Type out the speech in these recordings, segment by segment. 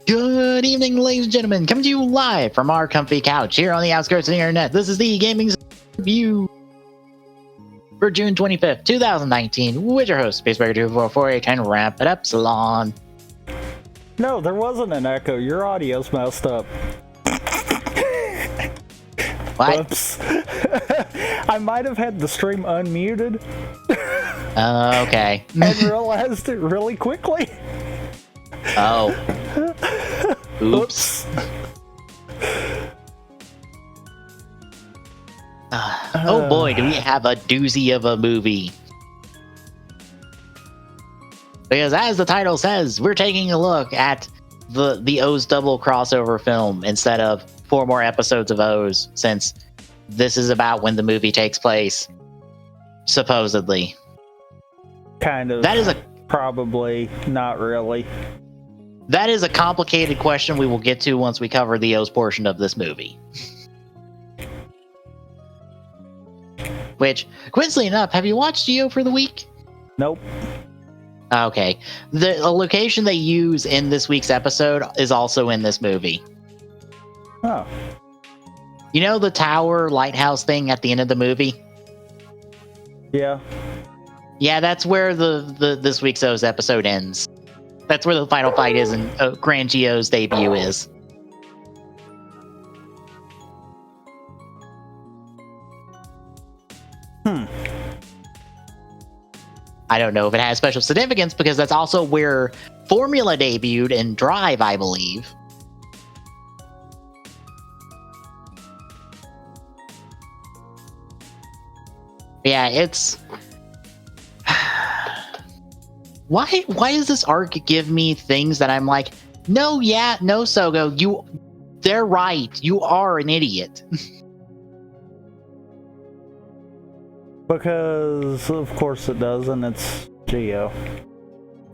Good evening, ladies and gentlemen. Coming to you live from our comfy couch here on the outskirts of the internet. This is the Gaming Review for June 25th, 2019, with your host, Spacebreaker2448, trying to wrap it up. Salon. No, there wasn't an echo. Your audio's messed up. What? Oops. I might have had the stream unmuted. Okay. And realized it really quickly. Oh. Oops. Oh boy, do we have a doozy of a movie. Because as the title says, we're taking a look at the O's double crossover film instead of 4 more episodes of O's, since this is about when the movie takes place, supposedly. Kind of. That is probably not really. That is a complicated question we will get to once we cover the O's portion of this movie. Which, coincidentally enough, have you watched Geo for the week? Nope. Okay. The location they use in this week's episode is also in this movie. Oh. You know the tower lighthouse thing at the end of the movie? Yeah. Yeah, that's where the this week's O's episode ends. That's where the final fight is and Grand Geo's debut is. I don't know if it has special significance because that's also where Formula debuted and Drive, I believe. Yeah, it's... Why does this arc give me things that I'm like, no, Sogo, they're right. You are an idiot. Because, of course it does, and it's Geo.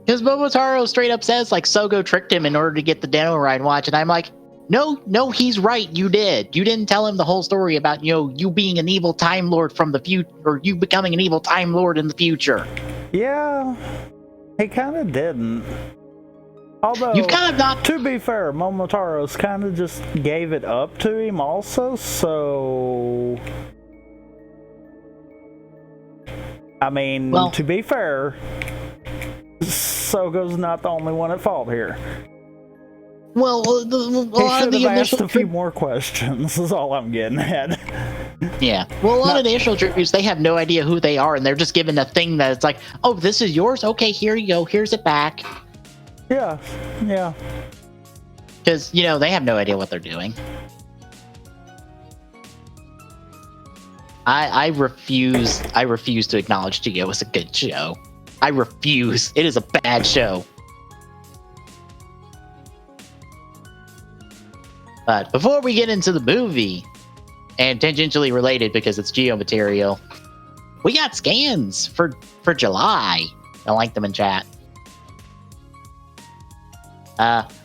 Because Momotaro straight up says, like, Sogo tricked him in order to get the demo ride watch, and I'm like, no, he's right, you did. You didn't tell him the whole story about, you being an evil Time Lord from the future, or you becoming an evil Time Lord in the future. Yeah, he kind of didn't. Although, you've kind of not... To be fair, Momotaro's kind of just gave it up to him also, so... I mean, well, to be fair, Sogo's not the only one at fault here. Well, he should have asked a few more questions, is all I'm getting at. Yeah. Well, a lot of the initial tributes, they have no idea who they are, and they're just given a thing that it's like, oh, this is yours? Okay, here you go. Here's it back. Yeah. Because, they have no idea what they're doing. I refuse to acknowledge Geo as a good show. I refuse. It is a bad show. But before we get into the movie, and tangentially related because it's Geo material, we got scans for July. I like them in chat.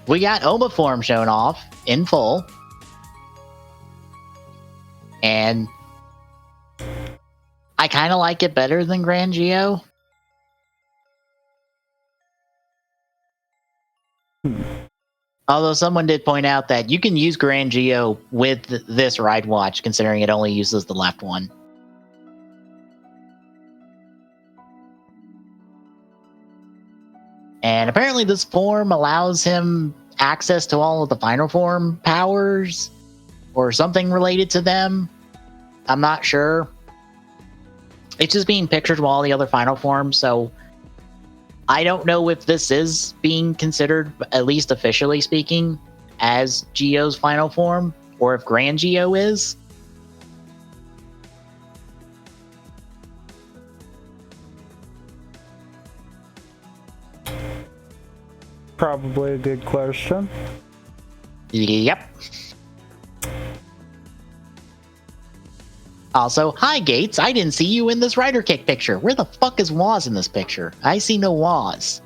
We got OMA form shown off in full. And I kind of like it better than Grand Geo. Although someone did point out that you can use Grand Geo with this ride watch, considering it only uses the left one. And apparently this form allows him access to all of the final form powers, or something related to them. I'm not sure. It's just being pictured with all the other final forms, so I don't know if this is being considered, at least officially speaking, as Geo's final form, or if Grand Geo is. Probably a good question. Yep. Also, hi Gates, I didn't see you in this Rider Kick picture. Where the fuck is Waz in this picture? I see no Waz.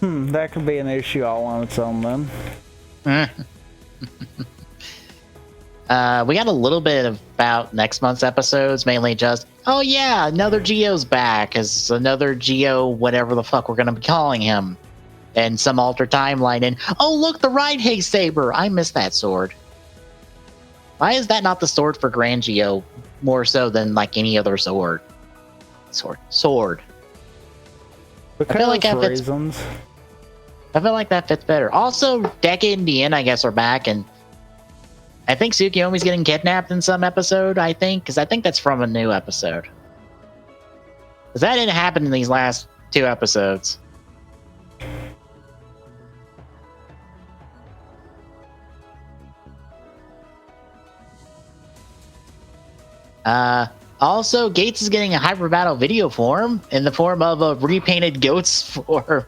That could be an issue all on its own then. We got a little bit about next month's episodes, mainly just oh yeah, another Geo's back as another Geo, whatever the fuck we're gonna be calling him, and some alter timeline. And oh look, the Ride Saber. I miss that sword. Why is that not the sword for Grand Geo more so than like any other sword? Sword. Because I feel like that fits. reasons. I feel like that fits better. Also, Decade and Dien, I guess, are back, and I think Tsukiyomi's getting kidnapped in some episode, I think, because I think that's from a new episode. Because that didn't happen in these last 2 episodes. Also, Gates is getting a Hyper Battle video form in the form of a repainted goat's form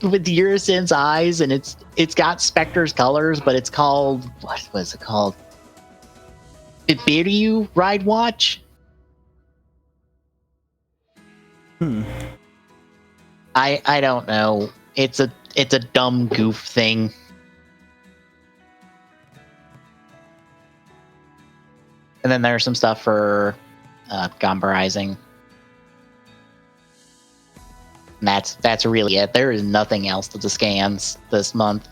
with Urisen's eyes, and it's got Spectre's colors, but it's called, what was it called? Ibiryu Ride Watch? I don't know. It's a dumb goof thing. And then there's some stuff for Gamba Rising. And that's really it. There is nothing else to the scans this month.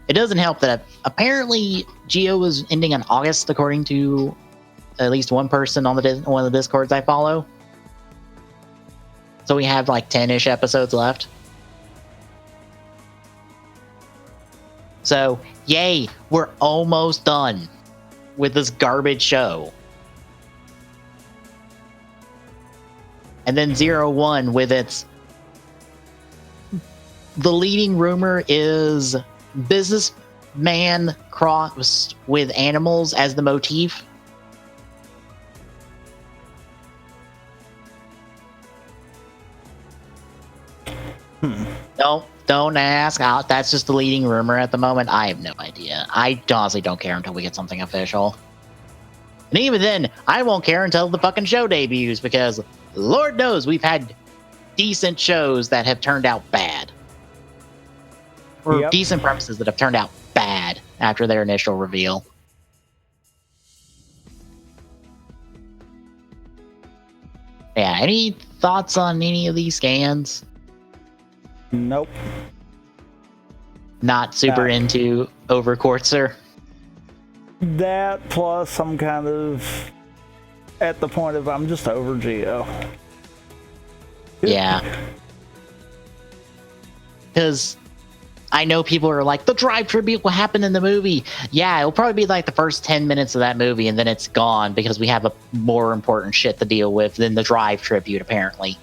It doesn't help that apparently Geo is ending in August, according to at least one person on one of the Discords I follow. So we have like 10-ish episodes left. So, yay, we're almost done with this garbage show. And then 01 with its... The leading rumor is businessman crossed with animals as the motif. Don't ask. That's just the leading rumor at the moment. I have no idea. I honestly don't care until we get something official. And even then, I won't care until the fucking show debuts, because Lord knows we've had decent shows that have turned out bad. Or decent premises that have turned out bad after their initial reveal. Yeah, any thoughts on any of these scans? Nope. Not super into Overcourtser? That plus I'm kind of at the point of I'm just over Geo. Yeah. Because I know people are like, the Drive tribute will happen in the movie. Yeah, it'll probably be like the first 10 minutes of that movie, and then it's gone because we have a more important shit to deal with than the Drive tribute, apparently.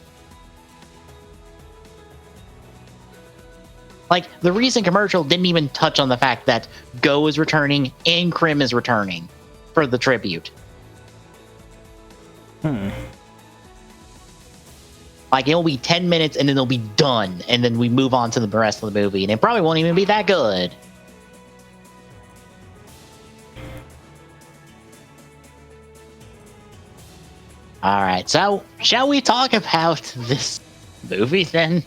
Like, the recent commercial didn't even touch on the fact that Go is returning and Krim is returning for the tribute. Like, it'll be 10 minutes and then it'll be done, and then we move on to the rest of the movie, and it probably won't even be that good. Alright, so, shall we talk about this movie then?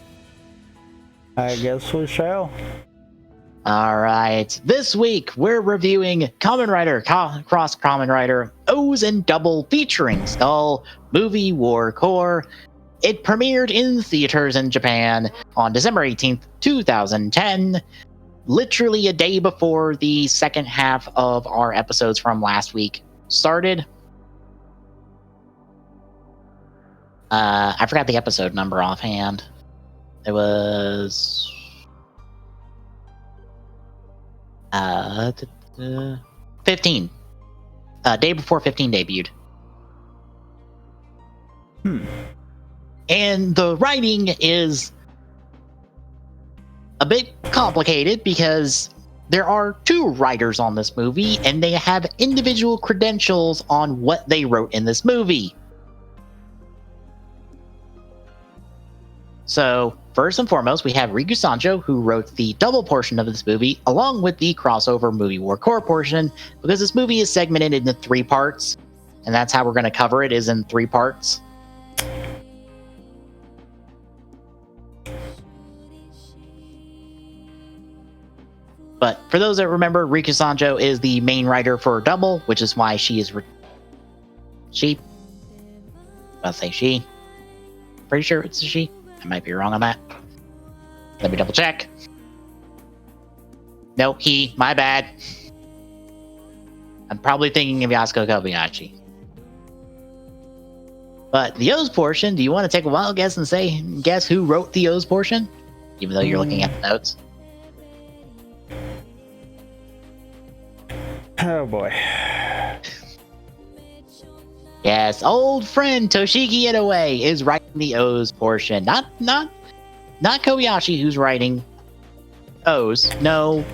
I guess we shall. Alright, this week we're reviewing Kamen Rider, Cross Kamen Rider, O's and Double featuring Skull, Movie War Core. It premiered in theaters in Japan on December 18th, 2010, literally a day before the second half of our episodes from last week started. I forgot the episode number offhand. It was 15. Day before 15 debuted. And the writing is a bit complicated because there are 2 writers on this movie, and they have individual credentials on what they wrote in this movie. So, first and foremost, we have Riku Sanjo, who wrote the double portion of this movie, along with the crossover Movie War Core portion, because this movie is segmented into 3 parts, and that's how we're going to cover it, is in 3 parts. But for those that remember, Riku Sanjo is the main writer for Double, which is why she is She. I'll say she. Pretty sure it's a she. I might be wrong on that. Let me double check. No, he. My bad. I'm probably thinking of Yasuko Kobayashi. But the O's portion, do you want to take a wild guess and guess who wrote the O's portion? Even though you're looking at the notes. Oh boy. Yes, old friend Toshiki Inoue is writing the O's portion. Not Kobayashi who's writing O's. No.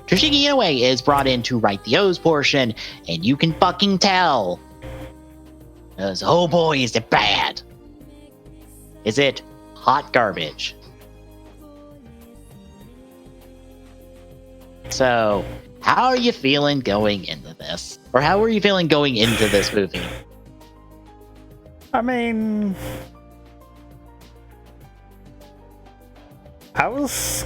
Toshiki Inoue is brought in to write the O's portion, and you can fucking tell. Because, oh boy, is it bad. Is it hot garbage? So, how are you feeling going into this? Or how are you feeling going into this movie? I mean, I was...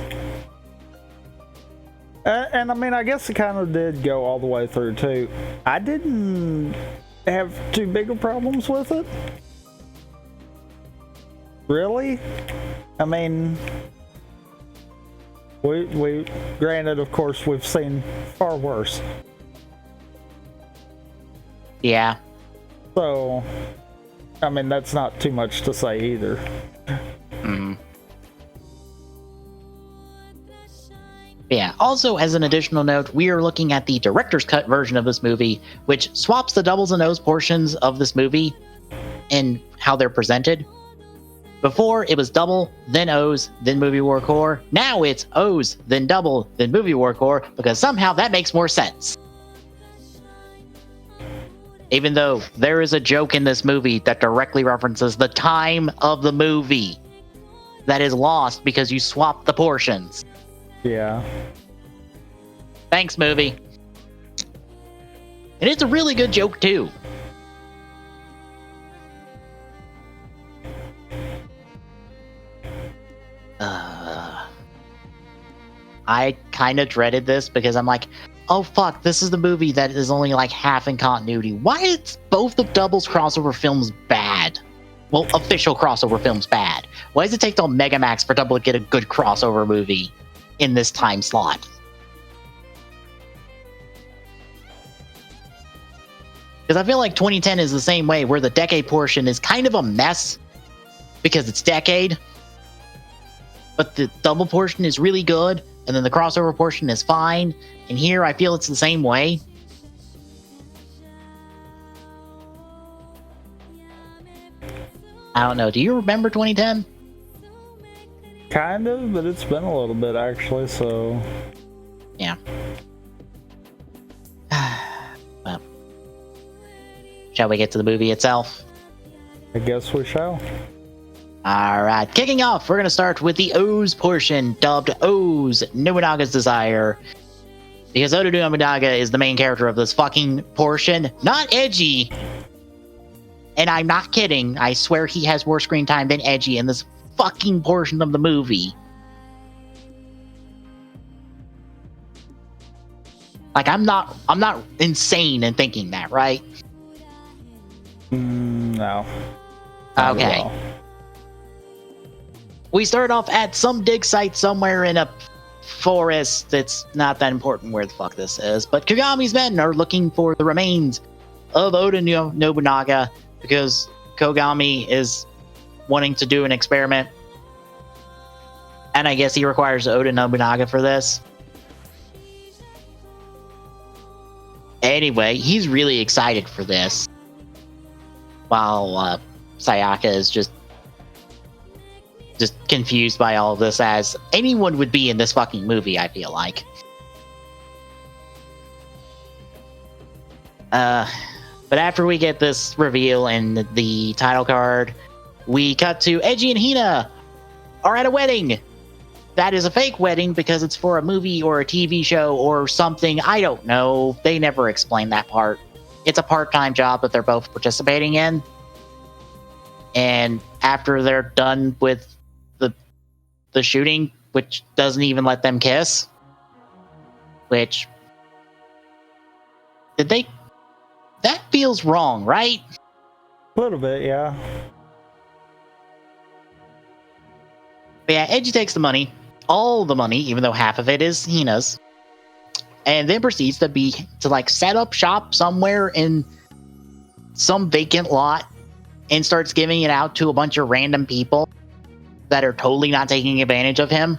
and I mean, I guess it kind of did go all the way through, too. I didn't have too big of problems with it. Really? I mean... We granted, of course, we've seen far worse. Yeah. So, I mean, that's not too much to say either. Mm. Yeah. Also, as an additional note, we are looking at the director's cut version of this movie, which swaps the doubles and O's portions of this movie and how they're presented. Before, it was double, then O's, then movie war core. Now it's O's, then double, then movie war core, because somehow that makes more sense. Even though there is a joke in this movie that directly references the time of the movie that is lost because you swapped the portions. Yeah. Thanks, movie. And it's a really good joke, too. I kind of dreaded this because I'm like, oh fuck, this is the movie that is only like half in continuity. Why is both of Double's crossover films bad? Well, official crossover films bad. Why does it take till Megamax for Double to get a good crossover movie in this time slot? Because I feel like 2010 is the same way, where the decade portion is kind of a mess because it's decade, but the double portion is really good, and then the crossover portion is fine. And here I feel it's the same way. I don't know. Do you remember 2010? Kind of, but it's been a little bit actually, so... Yeah. Well, shall we get to the movie itself? I guess we shall. Alright, kicking off, we're going to start with the O's portion, dubbed O's Nobunaga's Desire. Because Oda Nobunaga is the main character of this fucking portion, not Edgy. And I'm not kidding, I swear he has more screen time than Edgy in this fucking portion of the movie. Like, I'm not insane in thinking that, right? No. Okay. We start off at some dig site somewhere in a forest. It's not that important where the fuck this is. But Kagami's men are looking for the remains of Oda Nobunaga because Kogami is wanting to do an experiment. And I guess he requires Oda Nobunaga for this. Anyway, he's really excited for this. While Sayaka is just confused by all of this, as anyone would be in this fucking movie, I feel like. But after we get this reveal and the title card, we cut to Eiji and Hina are at a wedding. That is a fake wedding because it's for a movie or a TV show or something. I don't know. They never explain that part. It's a part-time job that they're both participating in. And after they're done with the shooting, which doesn't even let them kiss, which... Did That feels wrong, right? A little bit, yeah. But yeah, Edgy takes the money, all the money, even though half of it is Hina's, and then proceeds to like set up shop somewhere in some vacant lot and starts giving it out to a bunch of random people that are totally not taking advantage of him.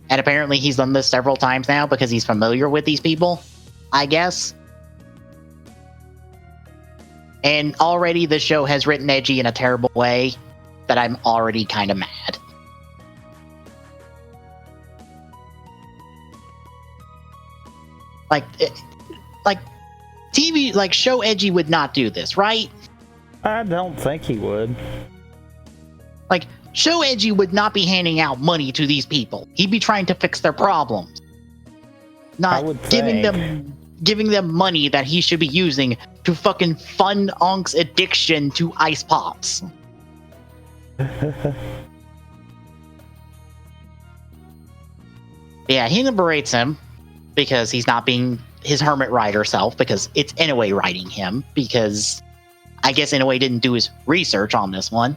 And apparently he's done this several times now because he's familiar with these people, I guess. And already the show has written Edgy in a terrible way that I'm already kind of mad. Like TV, like show Edgy would not do this, right? I don't think he would. Like, show Edgy would not be handing out money to these people. He'd be trying to fix their problems. Not giving them money that he should be using to fucking fund Ank's addiction to ice pops. Yeah, he liberates him because he's not being his hermit rider self, because it's Inoue riding him, because I guess Inoue didn't do his research on this one.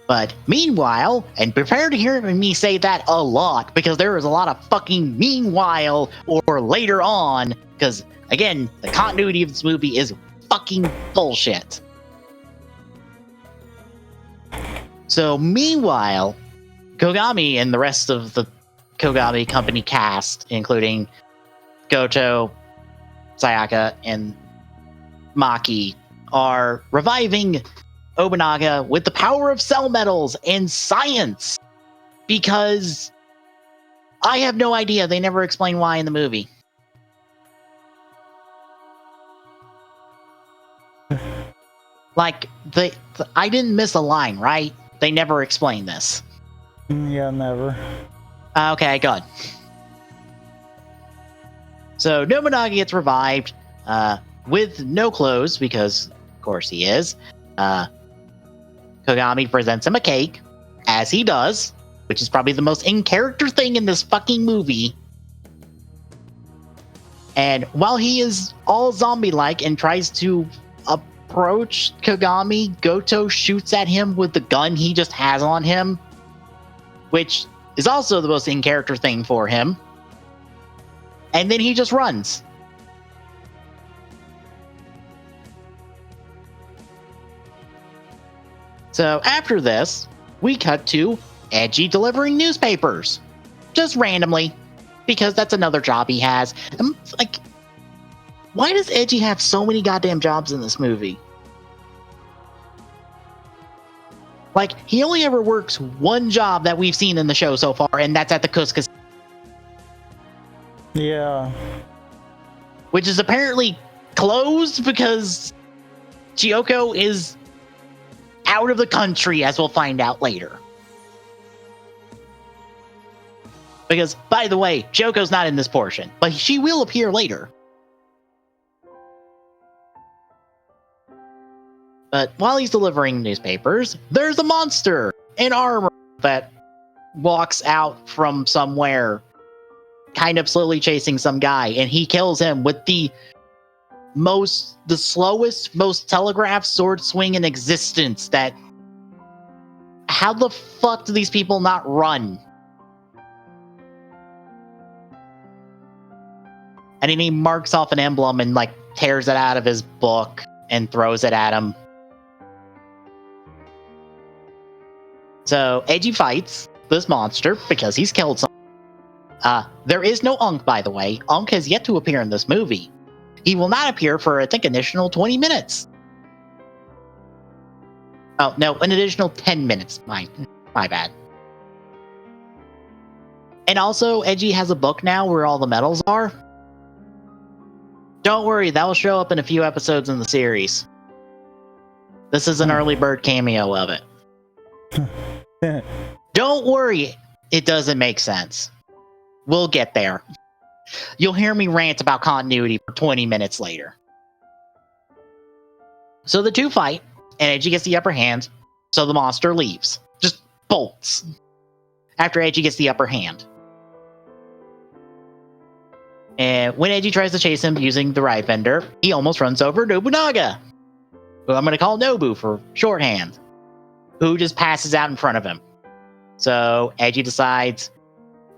But meanwhile, and prepare to hear me say that a lot, because there is a lot of fucking meanwhile or later on, because again, the continuity of this movie is fucking bullshit. So meanwhile, Kogami and the rest of the Kogami company cast, including Goto, Sayaka, and Maki, are reviving Obunaga with the power of cell metals and science, because I have no idea. They never explain why in the movie. Like, I didn't miss a line, right? They never explained this. Yeah, never. Okay, good. So Nobunaga gets revived with no clothes, because of course he is. Kogami presents him a cake, as he does, which is probably the most in-character thing in this fucking movie. And while he is all zombie-like and tries to approach Kogami, Goto shoots at him with the gun he just has on him, which is also the most in-character thing for him. And then he just runs. So after this, we cut to Edgy delivering newspapers. Just randomly. Because that's another job he has. Like, why does Edgy have so many goddamn jobs in this movie? Like, he only ever works one job that we've seen in the show so far, and that's at the Kuskus. Yeah. Which is apparently closed because Chiyoko is out of the country, as we'll find out later. Because, by the way, Choco's not in this portion, but she will appear later. But while he's delivering newspapers, there's a monster in armor that walks out from somewhere, kind of slowly chasing some guy, and he kills him with the slowest, most telegraphed sword swing in existence. That, how the fuck do these people not run? And then he marks off an emblem and like tears it out of his book and throws it at him. So Edgy fights this monster because he's killed someone. There is no Unk, by the way. Unk has yet to appear in this movie. He will not appear for, I think, an additional 20 minutes. Oh, no, an additional 10 minutes. My bad. And also, Edgy has a book now where all the medals are. Don't worry, that will show up in a few episodes in the series. This is an early bird cameo of it. Don't worry, it doesn't make sense. We'll get there. You'll hear me rant about continuity for 20 minutes later. So the two fight, and Edgy gets the upper hand, so the monster leaves. Just bolts. After Edgy gets the upper hand. And when Edgy tries to chase him using the ride vendor, he almost runs over Nobunaga, who I'm going to call Nobu for shorthand, who just passes out in front of him. So Edgy decides,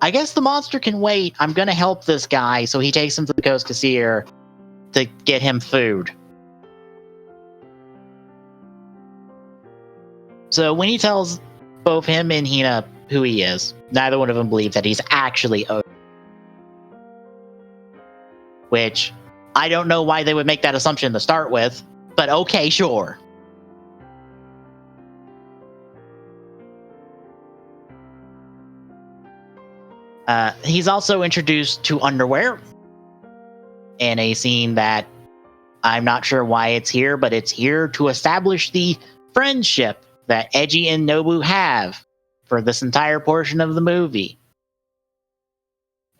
I guess the monster can wait. I'm going to help this guy. So he takes him to the Coast Cashier to get him food. So when he tells both him and Hina who he is, neither one of them believes that he's actually OOO. Which, I don't know why they would make that assumption to start with, but okay, sure. He's also introduced to underwear in a scene that I'm not sure why it's here, but it's here to establish the friendship that Edgy and Nobu have for this entire portion of the movie.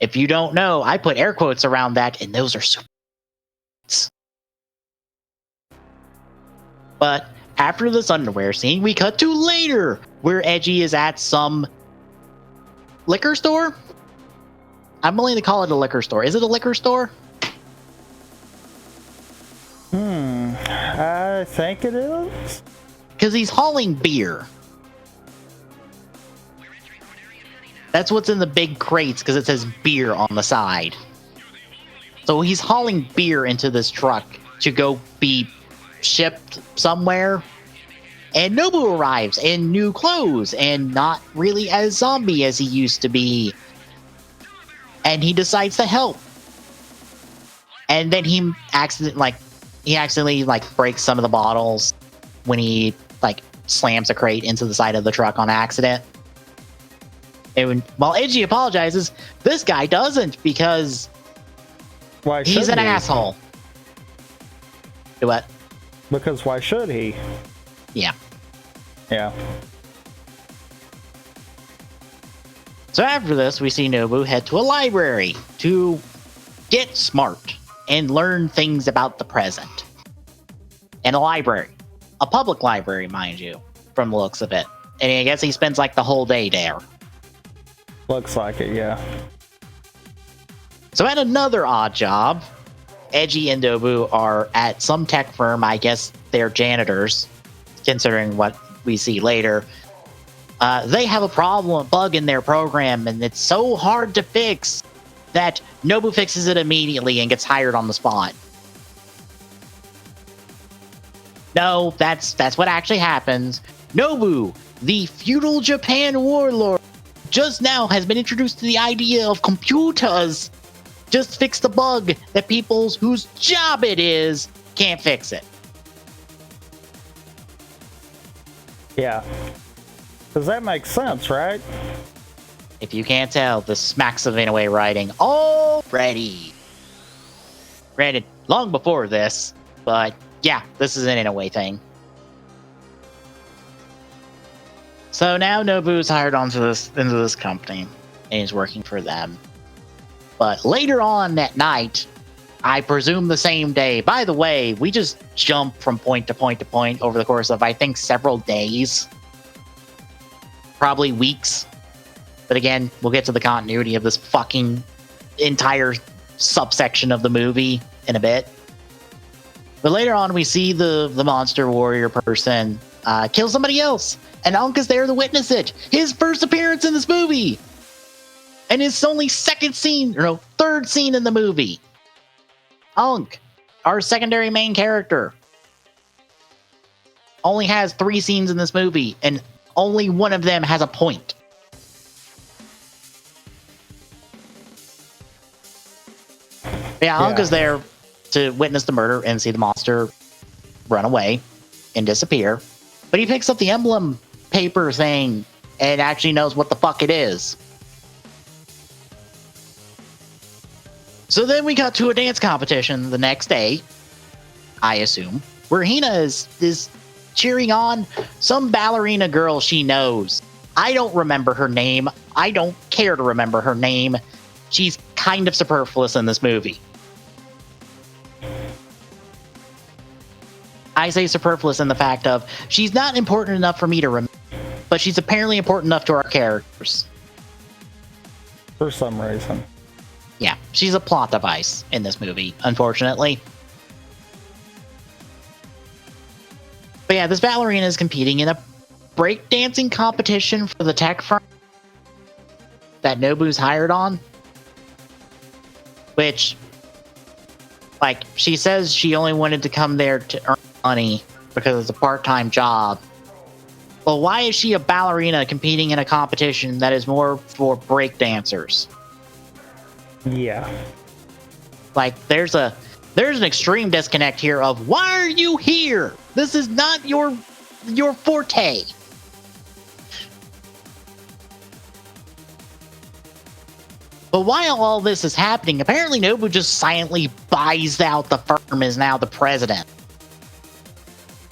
If you don't know, I put air quotes around that, and those are super. But after this underwear scene, we cut to later, where Edgy is at some liquor store? I'm willing to call it a liquor store. Is it a liquor store? I think it is. Because he's hauling beer. That's what's in the big crates, because it says beer on the side. So he's hauling beer into this truck to go be shipped somewhere. And Nobu arrives in new clothes and not really as zombie as he used to be. And he decides to help. And then he accidentally breaks some of the bottles when he slams a crate into the side of the truck on accident. And while Edgy apologizes, this guy doesn't, because he's an asshole. Do what? Because why should he? Yeah. Yeah. So after this, we see Nobu head to a library to get smart and learn things about the present. And a library. A public library, mind you, from the looks of it. And I guess he spends the whole day there. Looks like it, yeah. So at another odd job, Edgy and Nobu are at some tech firm. I guess they're janitors, considering what we see later. They have a bug in their program, and it's so hard to fix that Nobu fixes it immediately and gets hired on the spot. No, that's what actually happens. Nobu, the feudal Japan warlord, just now has been introduced to the idea of computers. Just fix the bug that people whose job it is can't fix it. Yeah. Does that make sense, right? If you can't tell, this smacks of in-a-way writing already. Granted, long before this, but yeah, this is an in-a-way thing. So now Nobu's hired into this company, and he's working for them. But later on that night, I presume the same day. By the way, we just jump from point to point to point over the course of, I think, several days. Probably weeks. But again, we'll get to the continuity of this fucking entire subsection of the movie in a bit. But later on, we see the monster warrior person kill somebody else. And Ankh is there to witness it. His first appearance in this movie. And his only third scene in the movie. Ankh, our secondary main character, only has 3 scenes in this movie, and only one of them has a point. Yeah, Ankh is there to witness the murder and see the monster run away and disappear. But he picks up the emblem paper thing and actually knows what the fuck it is. So then we got to a dance competition the next day, I assume, where Hina is cheering on some ballerina girl she knows. I don't remember her name. I don't care to remember her name. She's kind of superfluous in this movie. I say superfluous in the fact of she's not important enough for me to remember, but she's apparently important enough to our characters. For some reason. Yeah, she's a plot device in this movie, unfortunately. But yeah, this ballerina is competing in a breakdancing competition for the tech firm that Nobu's hired on. Which, like, she says she only wanted to come there to earn money because it's a part-time job. Well, why is she a ballerina competing in a competition that is more for breakdancers? Yeah. Like, there's an extreme disconnect here of, why are you here? This is not your forte. But while all this is happening, apparently Nobu just silently buys out the firm, is now the president.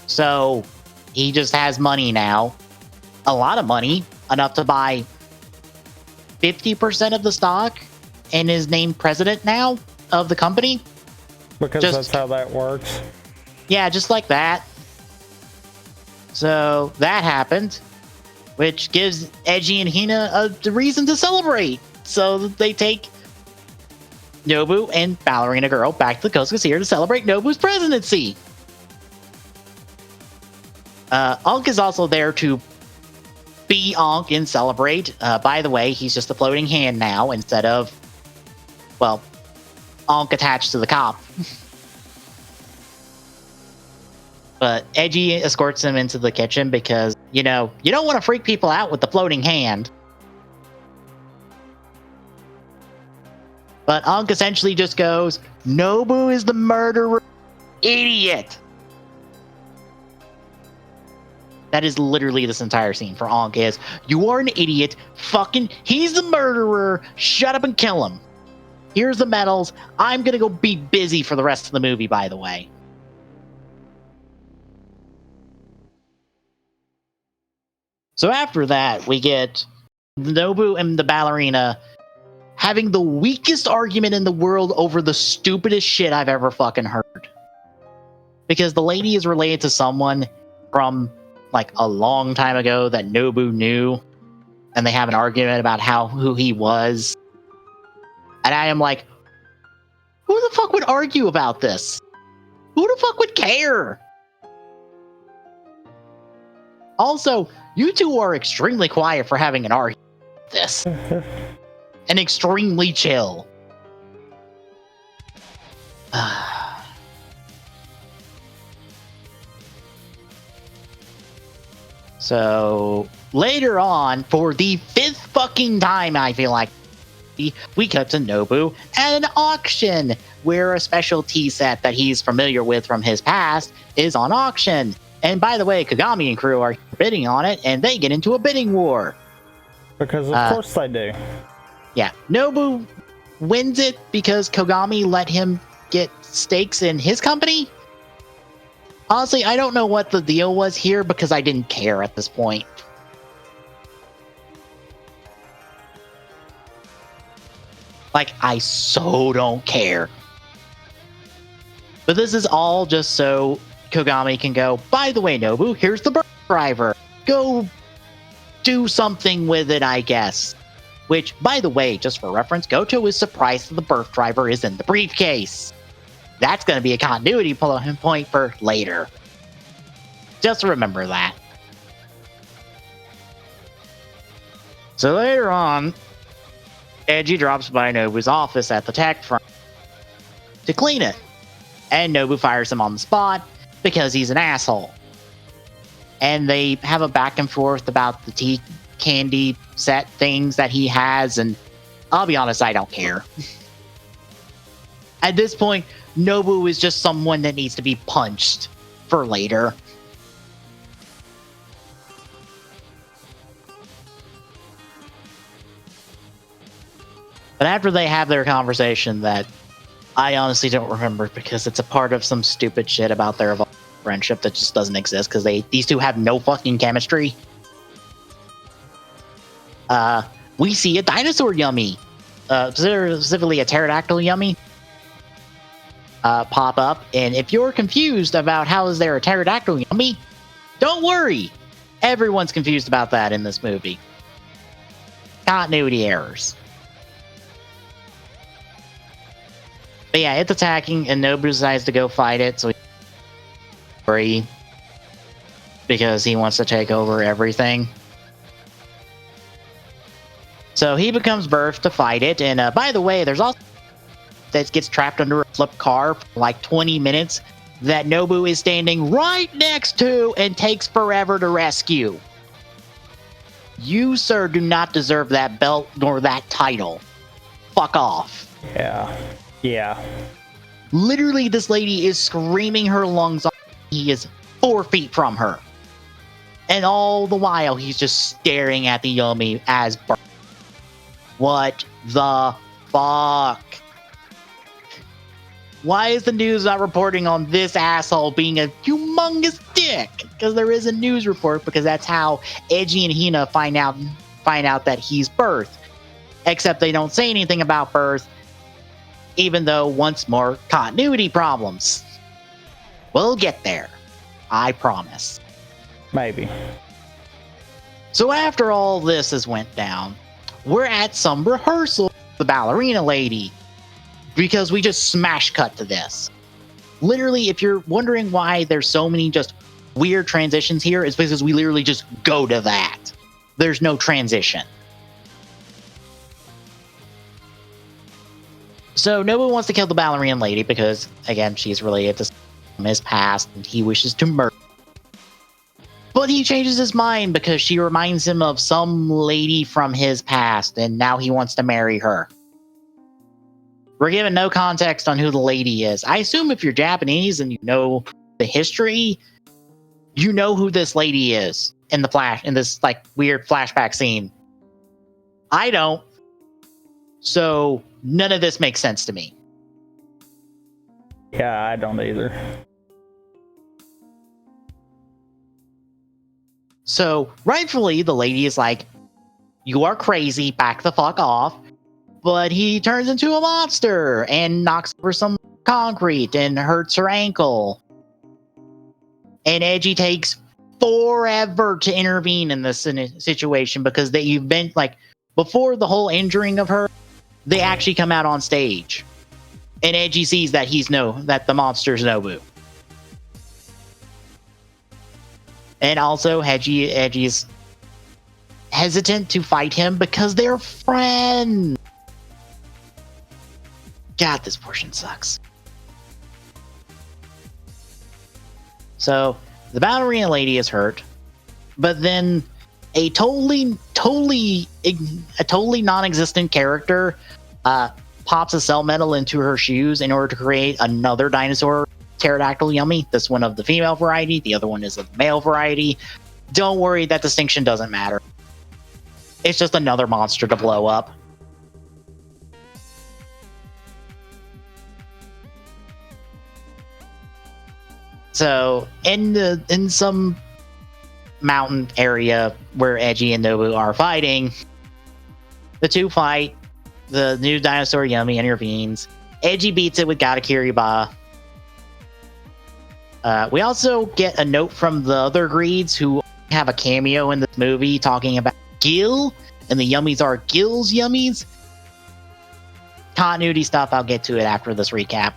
So he just has money now. A lot of money, enough to buy 50% of the stock, and is named president now of the company. Because that's how that works. Yeah, just like that. So that happened, which gives Edgy and Hina a reason to celebrate. So they take Nobu and Ballerina Girl back to the Kosuke to celebrate Nobu's presidency. Ankh is also there to be Ankh and celebrate. By the way, he's just a floating hand now instead of, well, Ankh attached to the cop. But Edgy escorts him into the kitchen because, you know, you don't want to freak people out with the floating hand. But Ankh essentially just goes, Nobu is the murderer, idiot. That is literally this entire scene for Ankh is, you are an idiot, fucking, he's the murderer, shut up and kill him. Here's the medals, I'm gonna go be busy for the rest of the movie, by the way. So after that, we get Nobu and the ballerina having the weakest argument in the world over the stupidest shit I've ever fucking heard. Because the lady is related to someone from, like, a long time ago that Nobu knew, and they have an argument about who he was. And I am like, who the fuck would argue about this? Who the fuck would care? Also, you two are extremely quiet for having an argument like this. And extremely chill. So, later on, for the 5th fucking time, I feel like, we cut to Nobu at an auction, where a special tea set that he's familiar with from his past is on auction. And by the way, Kagami and crew are bidding on it, and they get into a bidding war. Because of course they do. Yeah, Nobu wins it because Kagami let him get stakes in his company. Honestly, I don't know what the deal was here because I didn't care at this point. Like, I so don't care. But this is all just so Kagami can go, by the way, Nobu, here's the birth driver. Go do something with it, I guess. Which, by the way, just for reference, Goto is surprised that the birth driver is in the briefcase. That's going to be a continuity point for later. Just remember that. So later on, Edgy drops by Nobu's office at the tech firm to clean it. And Nobu fires him on the spot because he's an asshole. And they have a back and forth about the tea candy set things that he has, and I'll be honest, I don't care. At this point, Nobu is just someone that needs to be punched for later. But after they have their conversation that I honestly don't remember because it's a part of some stupid shit about their friendship that just doesn't exist because these two have no fucking chemistry. We see a dinosaur yummy, specifically a pterodactyl yummy, pop up. And if you're confused about how is there a pterodactyl yummy, don't worry. Everyone's confused about that in this movie. Continuity errors. But yeah, it's attacking, and Nobu decides to go fight it, so he's free because he wants to take over everything. So he becomes birthed to fight it, and by the way, there's also that gets trapped under a flipped car for like 20 minutes that Nobu is standing right next to and takes forever to rescue. You, sir, do not deserve that belt nor that title. Fuck off. Yeah. Literally, this lady is screaming her lungs off. He is 4 feet from her. And all the while, he's just staring at the Yummy as birth. What the fuck? Why is the news not reporting on this asshole being a humongous dick? Because there is a news report, because that's how Edgy and Hina find out that he's birth. Except they don't say anything about birth, even though once more continuity problems. We'll get there. I promise. Maybe. So after all this has went down, we're at some rehearsal with the ballerina lady. Because we just smash cut to this. Literally, if you're wondering why there's so many just weird transitions here, it's because we literally just go to that. There's no transition. So Nobu wants to kill the ballerina lady because, again, she's related to from his past and he wishes to murder. But he changes his mind because she reminds him of some lady from his past and now he wants to marry her. We're given no context on who the lady is. I assume if you're Japanese and you know the history, you know who this lady is in this like weird flashback scene. I don't. So none of this makes sense to me. Yeah, I don't either. So rightfully, the lady is like, "You are crazy, back the fuck off." But he turns into a monster and knocks over some concrete and hurts her ankle. And Edgy takes forever to intervene in this situation because you've been like, before the whole injuring of her, they actually come out on stage. And Edgy sees that that the monster's Nobu. And also Edgy's hesitant to fight him because they're friends. God, this portion sucks. So, the ballerina lady is hurt, but then a totally non-existent character pops a cell metal into her shoes in order to create another dinosaur pterodactyl Yummy. This one of the female variety, the other one is of the male variety. Don't worry, that distinction doesn't matter. It's just another monster to blow up. So, in some mountain area where Edgy and Nobu are fighting, the two fight. The new dinosaur Yummy intervenes. Edgy beats it with Gatakiri-ba. We also get a note from the other Greeds who have a cameo in this movie talking about Gil, and the Yummies are Gil's Yummies. Continuity stuff, I'll get to it after this recap.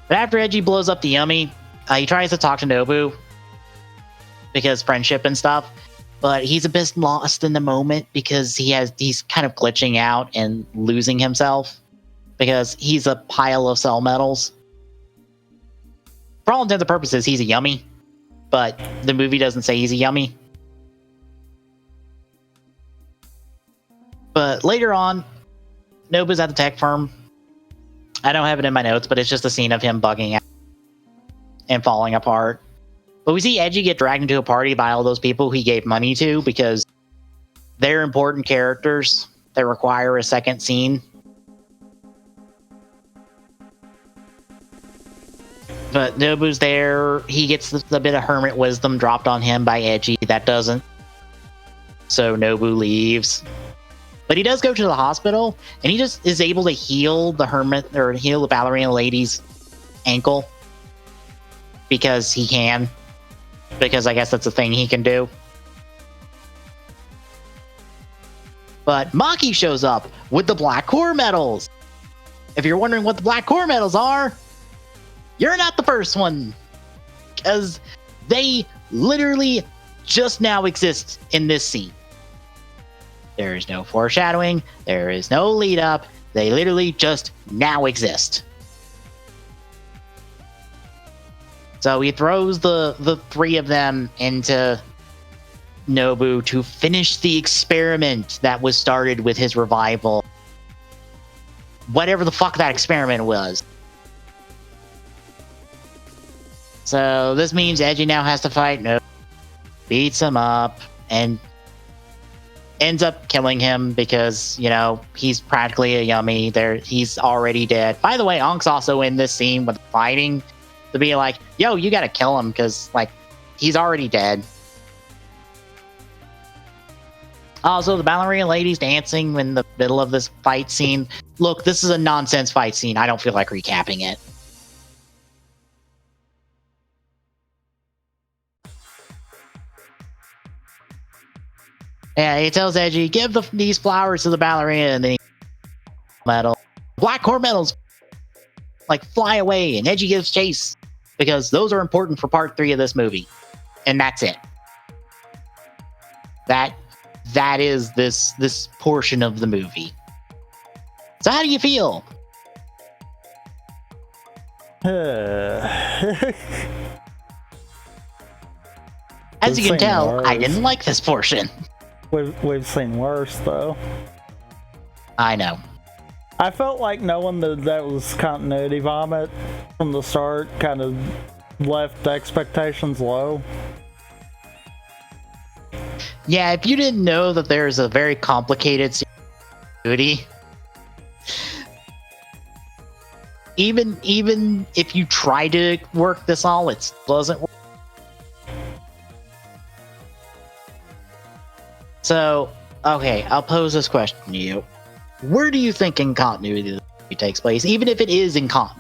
But after Edgy blows up the Yummy, he tries to talk to Nobu because friendship and stuff, but he's a bit lost in the moment because he's kind of glitching out and losing himself because he's a pile of cell metals. For all intents and purposes, he's a Yummy, but the movie doesn't say he's a Yummy. But later on, Nobu's at the tech firm. I don't have it in my notes, but it's just a scene of him bugging out and falling apart. But we see Edgy get dragged into a party by all those people he gave money to because they're important characters that require a second scene. But Nobu's there. He gets the bit of hermit wisdom dropped on him by Edgy. That doesn't. So Nobu leaves. But he does go to the hospital, and he just is able to heal the ballerina lady's ankle. Because he can. Because I guess that's a thing he can do. But Maki shows up with the black core metals. If you're wondering what the black core metals are, you're not the first one, because they literally just now exist in this scene. There is no foreshadowing. There is no lead up. They literally just now exist. So he throws the three of them into Nobu to finish the experiment that was started with his revival. Whatever the fuck that experiment was. So this means Edgy now has to fight Nobu, beats him up, and ends up killing him because, you know, he's practically a yummy. He's already dead. By the way, Ank's also in this scene with fighting to be like, yo, you gotta kill him because, like, he's already dead. Also, the ballerina lady's dancing in the middle of this fight scene. Look, this is a nonsense fight scene. I don't feel like recapping it. Yeah, he tells Edgy, give these flowers to the ballerina, and then he metal. Black core metals like fly away, and Edgy gives chase because those are important for part 3 of this movie. And that's it. That is this portion of the movie. So how do you feel? As you can tell, worse. I didn't like this portion. We've seen worse, though. I know. I felt like knowing that was continuity vomit from the start kind of left expectations low. Yeah, if you didn't know that there's a very complicated continuity, even if you try to work this all, it doesn't work. So, okay, I'll pose this question to you. Where do you think in continuity takes place, even if it is in con?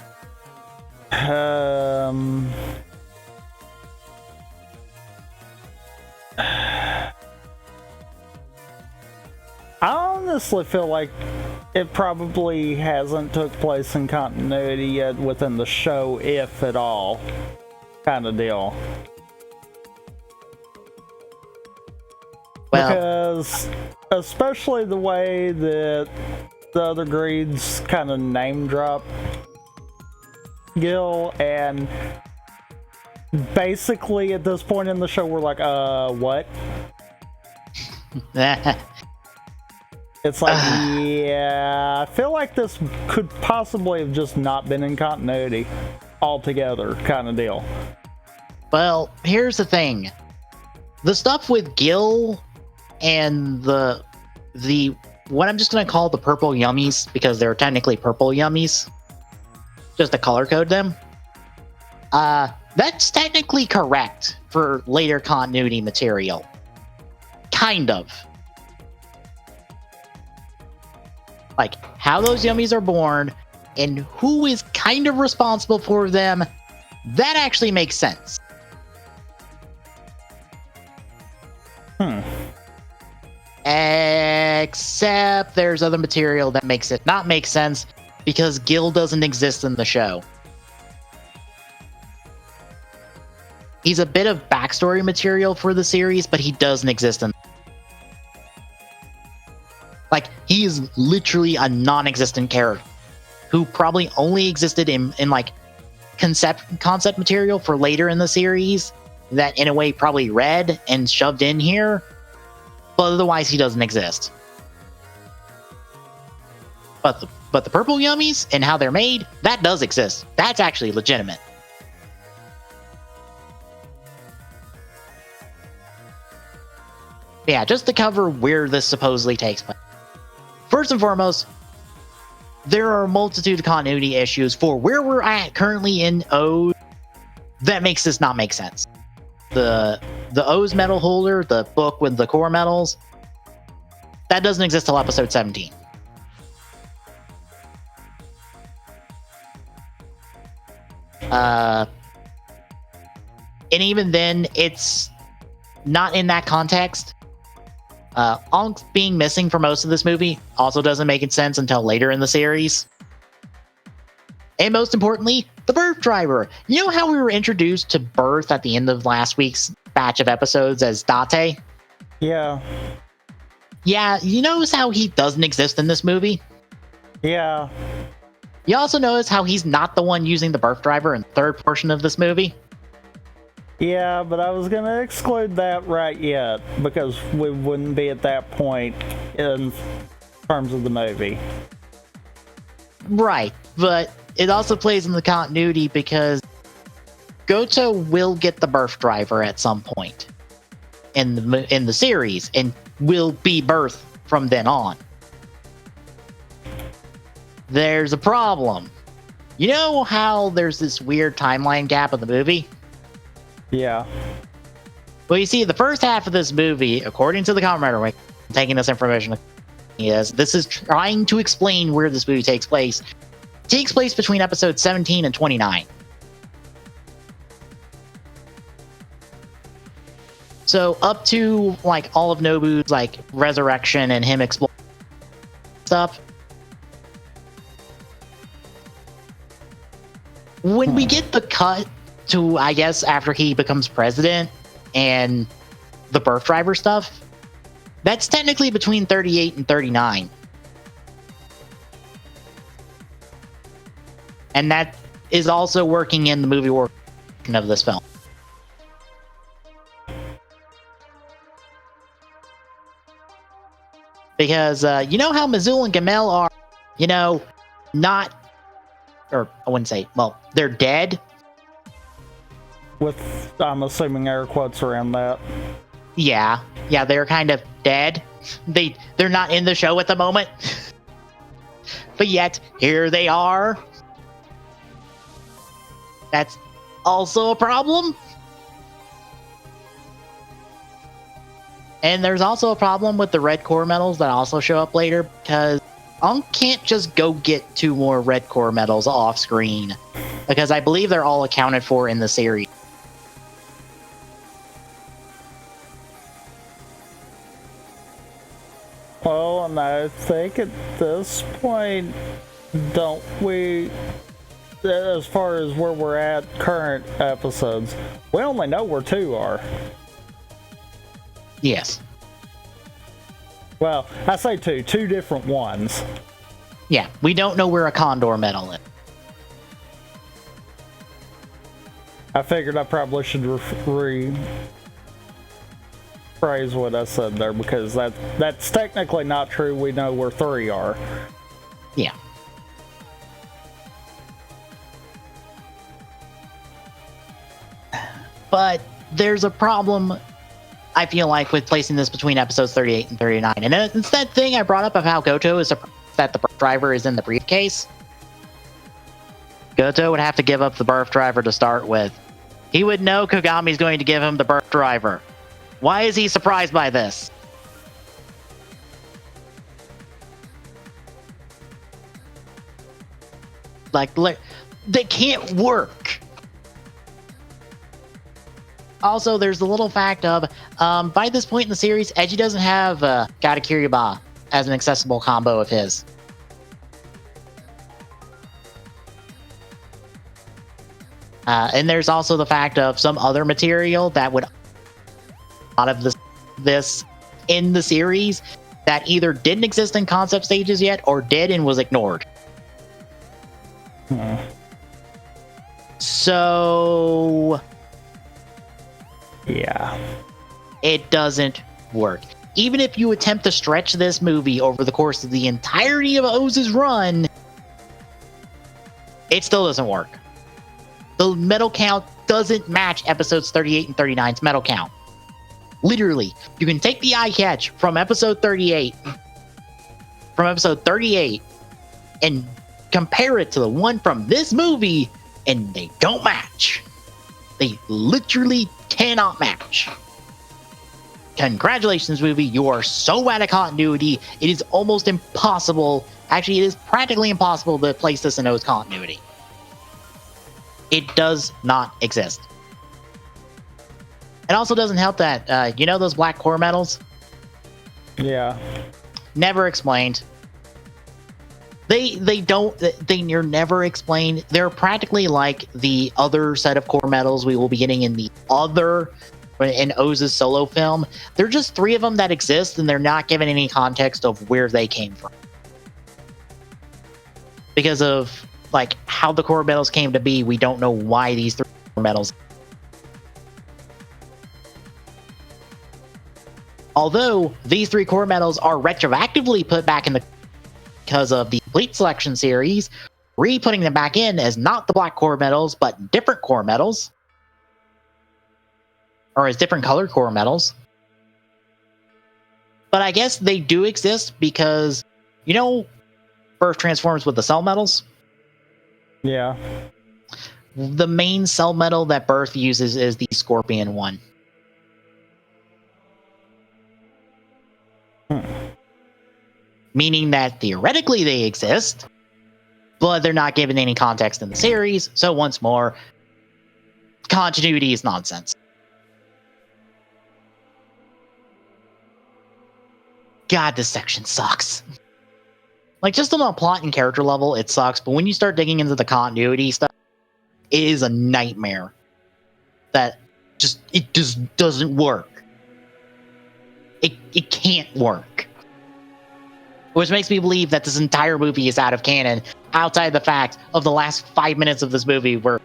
I honestly feel like it probably hasn't took place in continuity yet within the show, if at all, kind of deal. Well, because especially the way that the other greeds kind of name drop Gil, and basically at this point in the show we're like, what? It's like, yeah, I feel like this could possibly have just not been in continuity altogether, kind of deal. Well, here's the thing. The stuff with Gil and the what I'm just going to call the purple yummies, because they're technically purple yummies, just to color code them, that's technically correct for later continuity material. Kind of. Like, how those yummies are born and who is kind of responsible for them, that actually makes sense. Except there's other material that makes it not make sense because Gil doesn't exist in the show. He's a bit of backstory material for the series, but he doesn't exist in. Like, he is literally a non-existent character who probably only existed in like concept material for later in the series that in a way probably read and shoved in here, but otherwise he doesn't exist. But the purple yummies and how they're made, that does exist. That's actually legitimate. Yeah, just to cover where this supposedly takes place. First and foremost, there are a multitude of continuity issues for where we're at currently in O that makes this not make sense. The O's metal holder, the book with the core metals, that doesn't exist till episode 17. And even then, it's not in that context. Ankh being missing for most of this movie also doesn't make it sense until later in the series. And most importantly, the birth driver. You know how we were introduced to birth at the end of last week's batch of episodes as Date? Yeah. Yeah, you notice how he doesn't exist in this movie? Yeah. You also notice how he's not the one using the birth driver in the third portion of this movie? Yeah, but I was going to exclude that right yet, because we wouldn't be at that point in terms of the movie. Right, but it also plays in the continuity because Goto will get the birth driver at some point in the series and will be birthed from then on. There's a problem. You know how there's this weird timeline gap in the movie? Yeah. Well, you see, the first half of this movie, according to the Kamen, taking this information, this is trying to explain where this movie takes place. It takes place between episodes 17 and 29. So up to like all of Nobu's like resurrection and him exploring stuff. When we get the cut to, I guess, after he becomes president and the birth driver stuff, that's technically between 38 and 39. And that is also working in the movie version of this film. Because you know how Mazul and Gamel are, not, or I wouldn't say, well, they're dead. With, I'm assuming, air quotes around that. Yeah, they're kind of dead. They're not in the show at the moment. But yet, here they are. That's also a problem. And there's also a problem with the red core medals that also show up later, because Ankh can't just go get 2 more red core medals off screen, because I believe they're all accounted for in the series. Well, and I think at this point, don't we, as far as where we're at current episodes, we only know where 2 are. Yes. Well, I say 2 different ones. Yeah, we don't know where a Condor medal is. I figured I probably should rephrase what I said there, because that's technically not true. We know where 3 are. Yeah. But there's a problem, I feel like, with placing this between episodes 38 and 39. And it's that thing I brought up of how Goto is surprised that the birth driver is in the briefcase. Goto would have to give up the birth driver to start with. He would know Kagami's going to give him the birth driver. Why is he surprised by this? Like, they can't work. Also, there's the little fact of, by this point in the series, Eiji doesn't have Gatakiriba as an accessible combo of his. And there's also the fact of some other material that would out of this in the series that either didn't exist in concept stages yet or did and was ignored. So yeah, it doesn't work. Even if you attempt to stretch this movie over the course of the entirety of OOO's run, it still doesn't work. The medal count doesn't match episodes 38 and 39's medal count. Literally, you can take the eye catch from episode 38, and compare it to the one from this movie, and they don't match. They literally cannot match. Congratulations, movie. You are so out of continuity, it is almost impossible. Actually, it is practically impossible to place this in OOO's continuity. It does not exist. It also doesn't help that, those black core medals? Yeah. Never explained. You're never explained. They're practically like the other set of core medals we will be getting in Oz's solo film. They're just 3 of them that exist, and they're not given any context of where they came from. Because of like how the core medals came to be, we don't know why these 3 core medals. Although these 3 core medals are retroactively put back in the because of the Complete Selection series, re-putting them back in as not the black core medals, but different core medals. Or as different colored core medals. But I guess they do exist because, Birth transforms with the cell medals? Yeah. The main cell medal that Birth uses is the Scorpion one. Meaning that theoretically they exist, but they're not given any context in the series, so once more, continuity is nonsense. God, this section sucks. Like, just on a plot and character level, it sucks, but when you start digging into the continuity stuff, it is a nightmare. It just doesn't work. It can't work. Which makes me believe that this entire movie is out of canon, outside the fact of the last 5 minutes of this movie where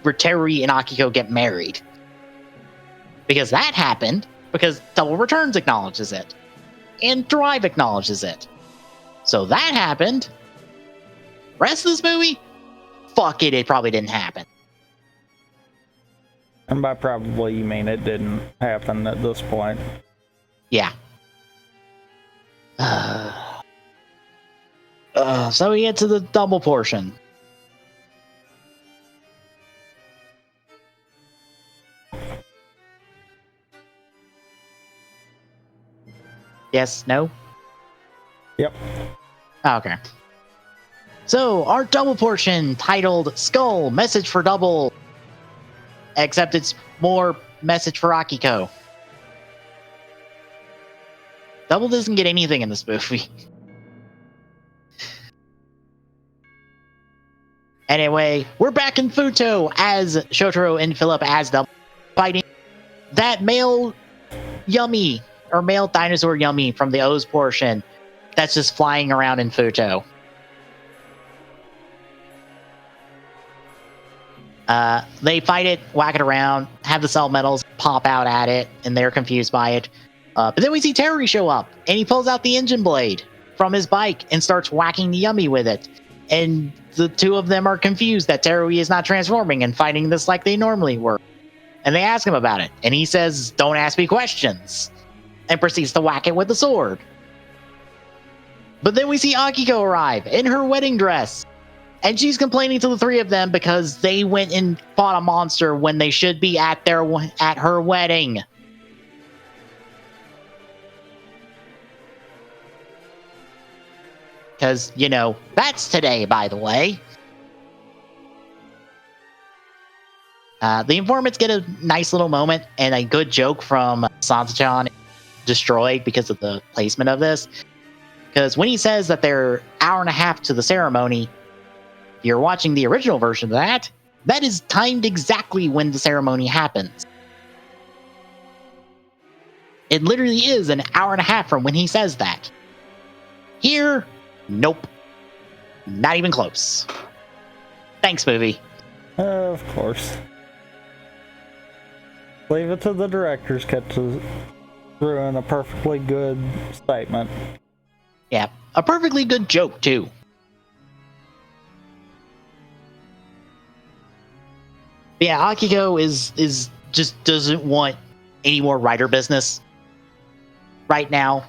Teruya and Akiko get married. Because that happened, because Double Returns acknowledges it. And Drive acknowledges it. So that happened. Rest of this movie? Fuck it probably didn't happen. And by probably you mean it didn't happen at this point. Yeah. So we get to the double portion. Yes, no? Yep. Okay. So, our double portion titled Skull, Message for Double. Except it's more message for Akiko. Double doesn't get anything in this movie. Anyway, we're back in Futo as Shotaro and Philip as Double fighting that male Yummy, or male dinosaur Yummy from the O's portion that's just flying around in Futo. They fight it, whack it around, have the cell metals pop out at it, and they're confused by it. But then we see Terry show up, and he pulls out the engine blade from his bike and starts whacking the Yummy with it. And the 2 of them are confused that Terui is not transforming and fighting this like they normally were. And they ask him about it, and he says, "Don't ask me questions," and proceeds to whack it with the sword. But then we see Akiko arrive in her wedding dress, and she's complaining to the 3 of them because they went and fought a monster when they should be at her wedding. Because, that's today, by the way. The informants get a nice little moment and a good joke from Santa-chan, destroyed because of the placement of this. Because when he says that they're hour and a half to the ceremony, if you're watching the original version of that is timed exactly when the ceremony happens. It literally is an hour and a half from when he says that. Here, nope. Not even close. Thanks, movie. Of course. Leave it to the director's cut to ruin a perfectly good statement. Yeah, a perfectly good joke, too. Yeah, Akiko is just doesn't want any more writer business right now.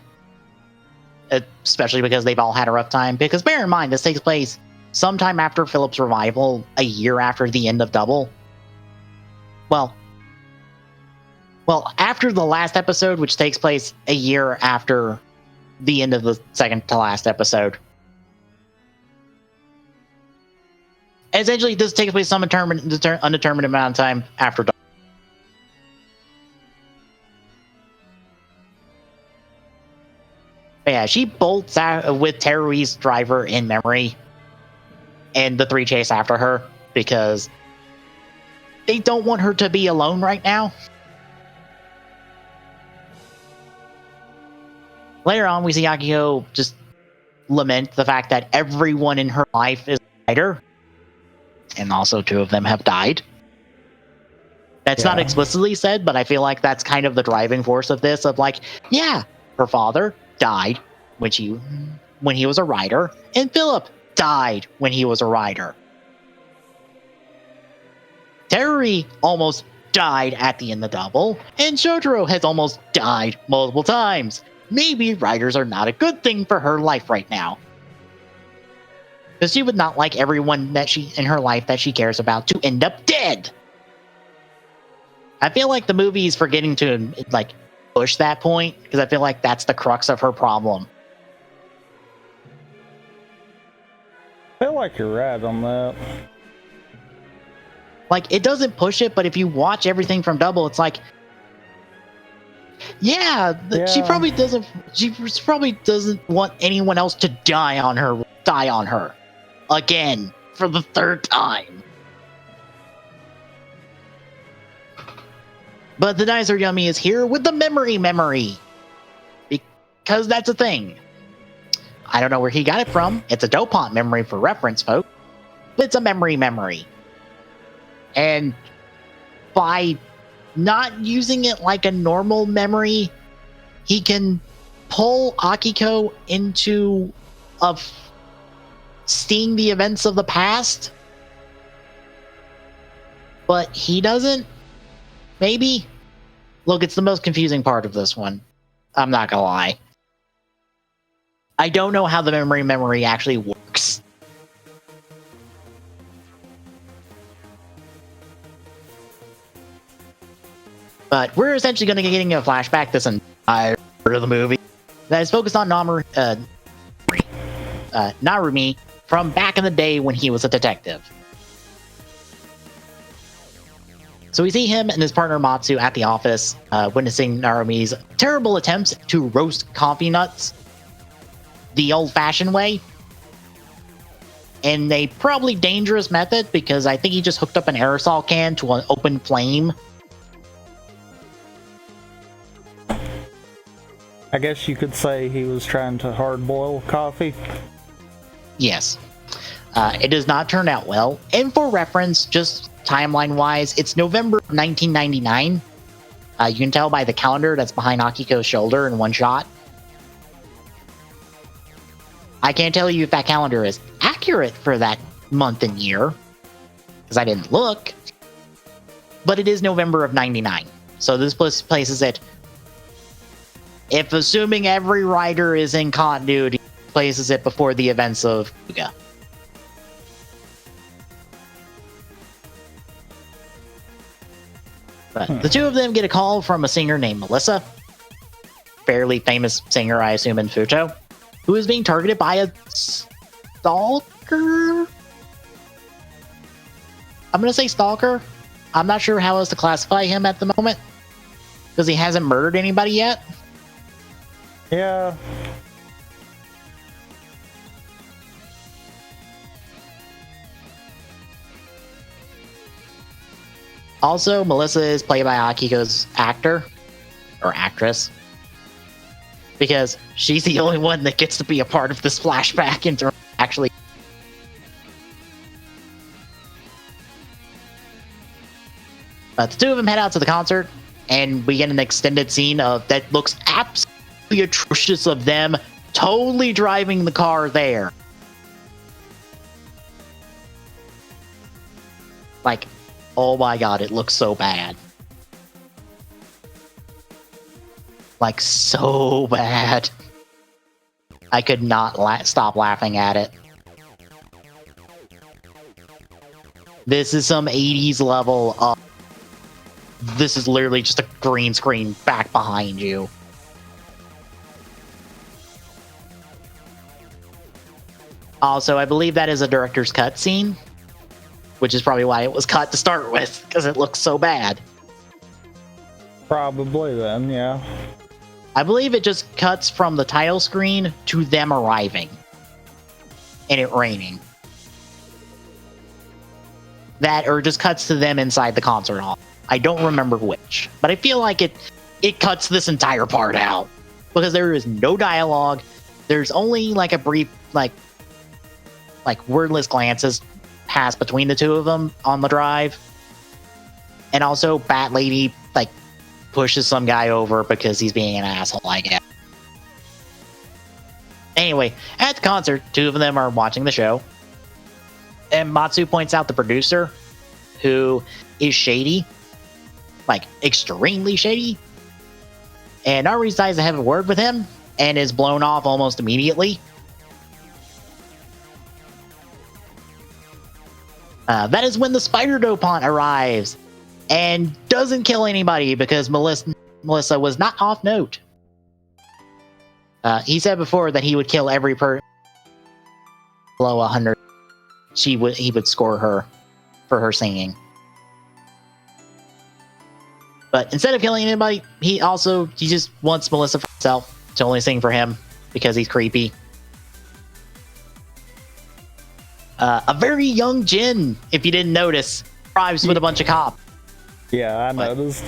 Especially because they've all had a rough time. Because bear in mind, this takes place sometime after Philip's revival, a year after the end of Double. Well, after the last episode, which takes place a year after the end of the second to last episode. Essentially, this takes place some undetermined amount of time after Double. Yeah, she bolts out with Terui's driver in memory, and the three chase after her because they don't want her to be alone right now. Later on, we see Akiko just lament the fact that everyone in her life is a fighter, and also two of them have died. That's not explicitly said, but I feel like that's kind of the driving force of this, of like, yeah, her father died when he was a rider, and Philip died when he was a rider. Terry almost died at the end of the double, and Shotaro has almost died multiple times. Maybe riders are not a good thing for her life right now. Because she would not like everyone that she in her life that she cares about to end up dead. I feel like the movie is forgetting to like push that point, because I feel like that's the crux of her problem. I feel like you're right on that. Like, it doesn't push it, but if you watch everything from Double, it's like, she probably doesn't. She probably doesn't want anyone else to die on her again for the third time. But the Dinosaur Yummy is here with the memory, because that's a thing. I don't know where he got it from. It's a Dopont memory for reference, folks. But it's a memory. And by not using it like a normal memory, he can pull Akiko into seeing the events of the past. But he doesn't. Maybe. Look, it's the most confusing part of this one. I'm not gonna lie. I don't know how the memory actually works. But we're essentially going to be getting a flashback this entire part of the movie that is focused on Narumi from back in the day when he was a detective. So we see him and his partner Matsu at the office, witnessing Narumi's terrible attempts to roast coffee nuts the old-fashioned way. In a probably dangerous method, because I think he just hooked up an aerosol can to an open flame. I guess you could say he was trying to hard boil coffee. Yes. It does not turn out well. And for reference, just timeline-wise, it's November 1999. You can tell by the calendar that's behind Akiko's shoulder in one shot. I can't tell you if that calendar is accurate for that month and year, because I didn't look. But it is November of 99. So this places it, if assuming every writer is in continuity, places it before the events of Fuga. But the two of them get a call from a singer named Melissa, fairly famous singer, I assume, in Futo, who is being targeted by a stalker? I'm going to say stalker. I'm not sure how else to classify him at the moment, because he hasn't murdered anybody yet. Yeah. Also, Melissa is played by Akiko's actor or actress, because she's the only one that gets to be a part of this flashback and actually. But the two of them head out to the concert, and we get an extended scene of that looks absolutely atrocious of them totally driving the car there. Like, oh my god, it looks so bad. Like, so bad. I could not stop laughing at it. This is some 80s level of... This is literally just a green screen back behind you. Also, I believe that is a director's cut scene, which is probably why it was cut to start with, because it looks so bad. Probably then, yeah. I believe it just cuts from the title screen to them arriving and it raining. That, or just cuts to them inside the concert hall. I don't remember which, but I feel like it cuts this entire part out because there is no dialogue. There's only like a brief, like wordless glances pass between the two of them on the drive. And also Bat Lady like pushes some guy over because he's being an asshole, I guess. Anyway, at the concert, two of them are watching the show. And Matsu points out the producer, who is shady. Like, extremely shady. And Naruto decides to have a word with him, and is blown off almost immediately. That is when the Spider Dopant arrives, and doesn't kill anybody because Melissa was not off note. He said before that he would kill every person below 100. He would score her for her singing. But instead of killing anybody, he just wants Melissa for himself to only sing for him because he's creepy. A very young Jin, if you didn't notice, arrives with a bunch of cops. Yeah, I noticed.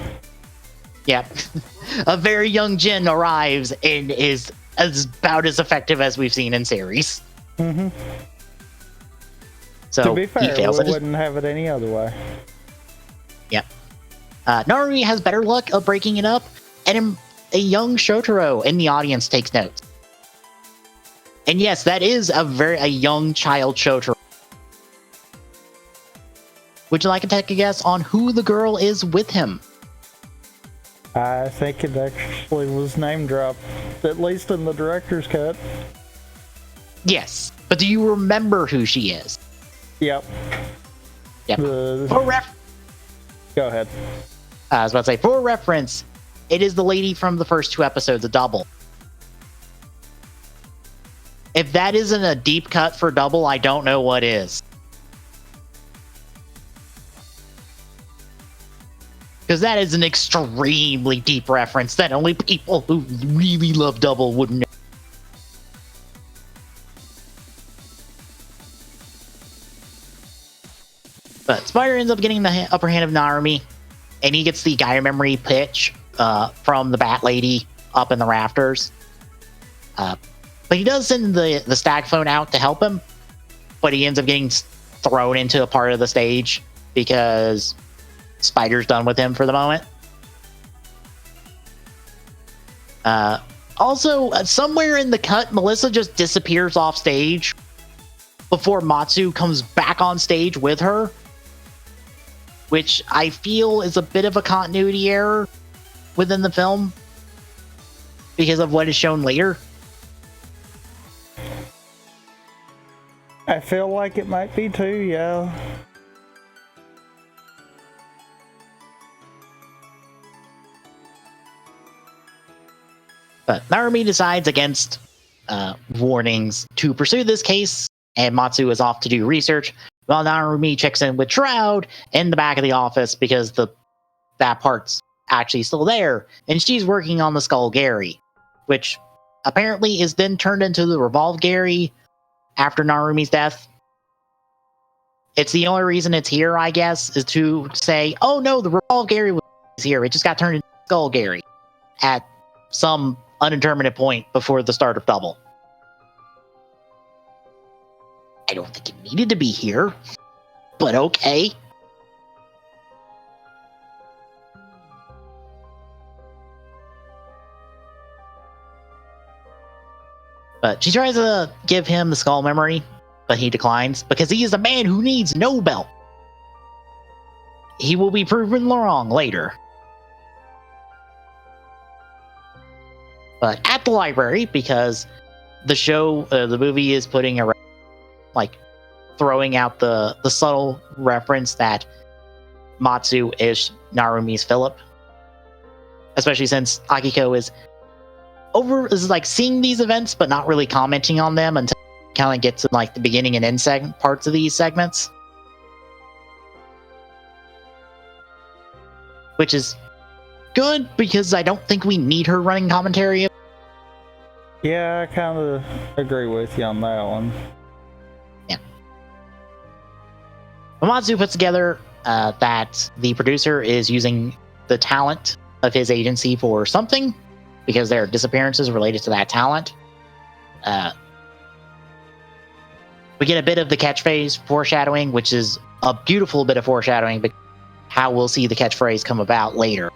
Yeah. A very young Jin arrives and is about as effective as we've seen in series. Mm-hmm. So to be fair, he fails we wouldn't have it any other way. Yep. Narumi has better luck of breaking it up, and a young Shotaro in the audience takes notes. And yes, that is a young child Shotaro. Would you like to take a guess on who the girl is with him? I think it actually was name dropped, at least in the director's cut. Yes, but do you remember who she is? Yep. Yep. Go ahead. I was about to say, for reference, it is the lady from the first two episodes of Double. If that isn't a deep cut for Double, I don't know what is. Because that is an extremely deep reference that only people who really love Double would know. But Spider ends up getting the upper hand of Narumi, and he gets the Gaia memory pitch from the Bat Lady up in the rafters. But he does send the stack phone out to help him, but he ends up getting thrown into a part of the stage because Spider's done with him for the moment. Also, somewhere in the cut, Melissa just disappears off stage before Matsu comes back on stage with her, which I feel is a bit of a continuity error within the film because of what is shown later. I feel like it might be too, yeah. But Narumi decides against warnings to pursue this case, and Matsu is off to do research, while Narumi checks in with Shroud in the back of the office because that part's actually still there, and she's working on the Skull Gary, which apparently is then turned into the Revolve Gary after Narumi's death. It's the only reason it's here, I guess, is to say, oh no, the Revolve Gary was here. It just got turned into Skull Gary at some undetermined point before the start of Double. I don't think it needed to be here, but okay. But she tries to give him the skull memory, but he declines because he is a man who needs no belt. He will be proven wrong later. But at the library, because the movie is putting a throwing out the subtle reference that Matsu is Narumi's Philip, especially since Akiko is seeing these events but not really commenting on them until kind of gets to the beginning and end parts of these segments, which is good because I don't think we need her running commentary. Yeah, I kind of agree with you on that one. Yeah. Mamatsu puts together that the producer is using the talent of his agency for something because there are disappearances related to that talent. We get a bit of the catchphrase foreshadowing, which is a beautiful bit of foreshadowing, but how we'll see the catchphrase come about later.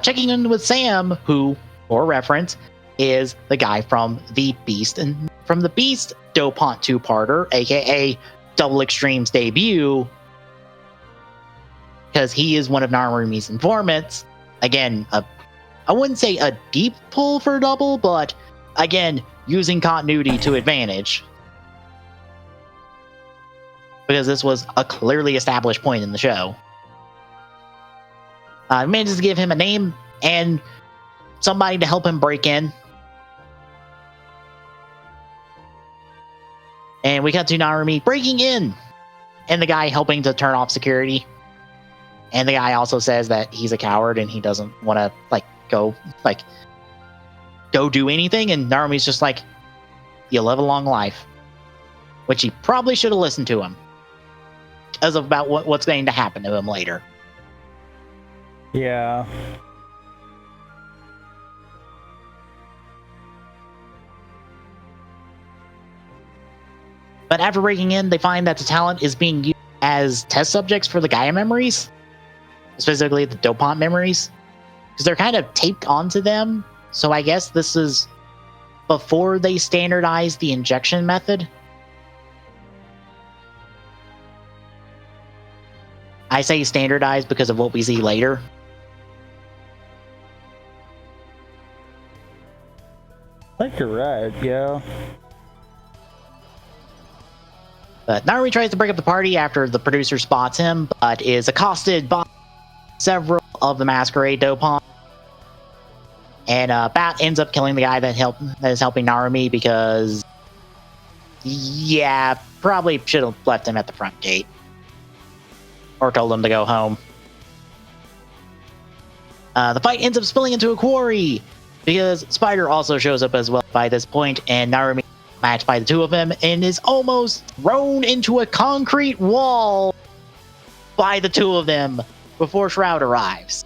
Checking in with Sam, who, for reference, is the guy from the Beast and from the Beast Dopant two-parter, aka Double Extreme's debut, because he is one of Narumi's informants. Again, I wouldn't say a deep pull for Double, but again, using continuity to advantage. Because this was a clearly established point in the show. Manages to give him a name and somebody to help him break in. And we cut to Narumi breaking in, and the guy helping to turn off security. And the guy also says that he's a coward and he doesn't want to go do anything. And Narumi's just like, "You live a long life," which he probably should have listened to him, as of about what's going to happen to him later. Yeah. But after breaking in, they find that the talent is being used as test subjects for the Gaia memories, specifically the Dopant memories, because they're kind of taped onto them. So I guess this is before they standardize the injection method. I say standardized because of what we see later. I think you're right, yeah. But Narumi tries to break up the party after the producer spots him, but is accosted by several of the Masquerade Dopant. And Bat ends up killing the guy that is helping Narumi because, yeah, probably should have left him at the front gate. Or told him to go home. The fight ends up spilling into a quarry because Spider also shows up as well by this point, and Narumi matched by the two of them and is almost thrown into a concrete wall by the two of them before Shroud arrives.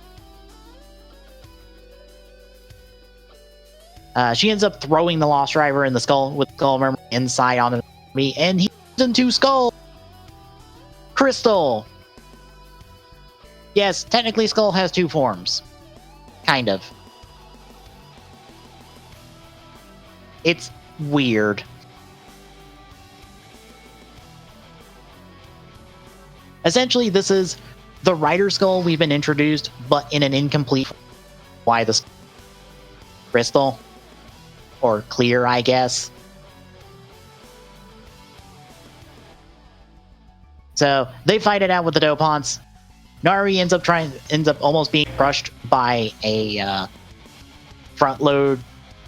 She ends up throwing the Lost Driver in the skull with skull memory inside on me, and he turns into Skull Crystal. Yes, technically Skull has two forms. Kind of. It's weird. Essentially, this is the Rider Skull we've been introduced, but in an incomplete form. Why the crystal? Or clear, I guess. So they fight it out with the Dopants. Nari ends up almost being crushed by a front load,